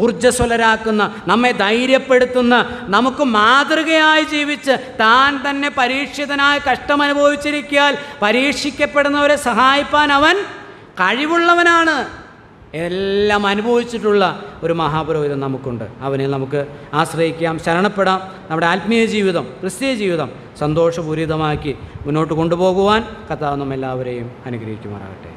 ഊർജ്ജസ്വലരാക്കുന്ന, നമ്മെ ധൈര്യപ്പെടുത്തുന്ന, നമുക്ക് മാതൃകയായി ജീവിച്ച് താൻ തന്നെ പരീക്ഷിതനായി കഷ്ടമനുഭവിച്ചിരിക്കാൻ പരീക്ഷിക്കപ്പെടുന്നവരെ സഹായിപ്പാൻ അവൻ കഴിവുള്ളവനാണ്. എല്ലാം അനുഭവിച്ചിട്ടുള്ള ഒരു മഹാപുരോഹിതൻ നമുക്കുണ്ട്. അവനെ നമുക്ക് ആശ്രയിക്കാം, ശരണപ്പെടാം. നമ്മുടെ ആത്മീയ ജീവിതം, ക്രിസ്തീയ ജീവിതം സന്തോഷപൂരിതമാക്കി മുന്നോട്ട് കൊണ്ടുപോകുവാൻ കർത്താവ് നമ്മെല്ലാവരെയും അനുഗ്രഹിക്കുമാറാകട്ടെ.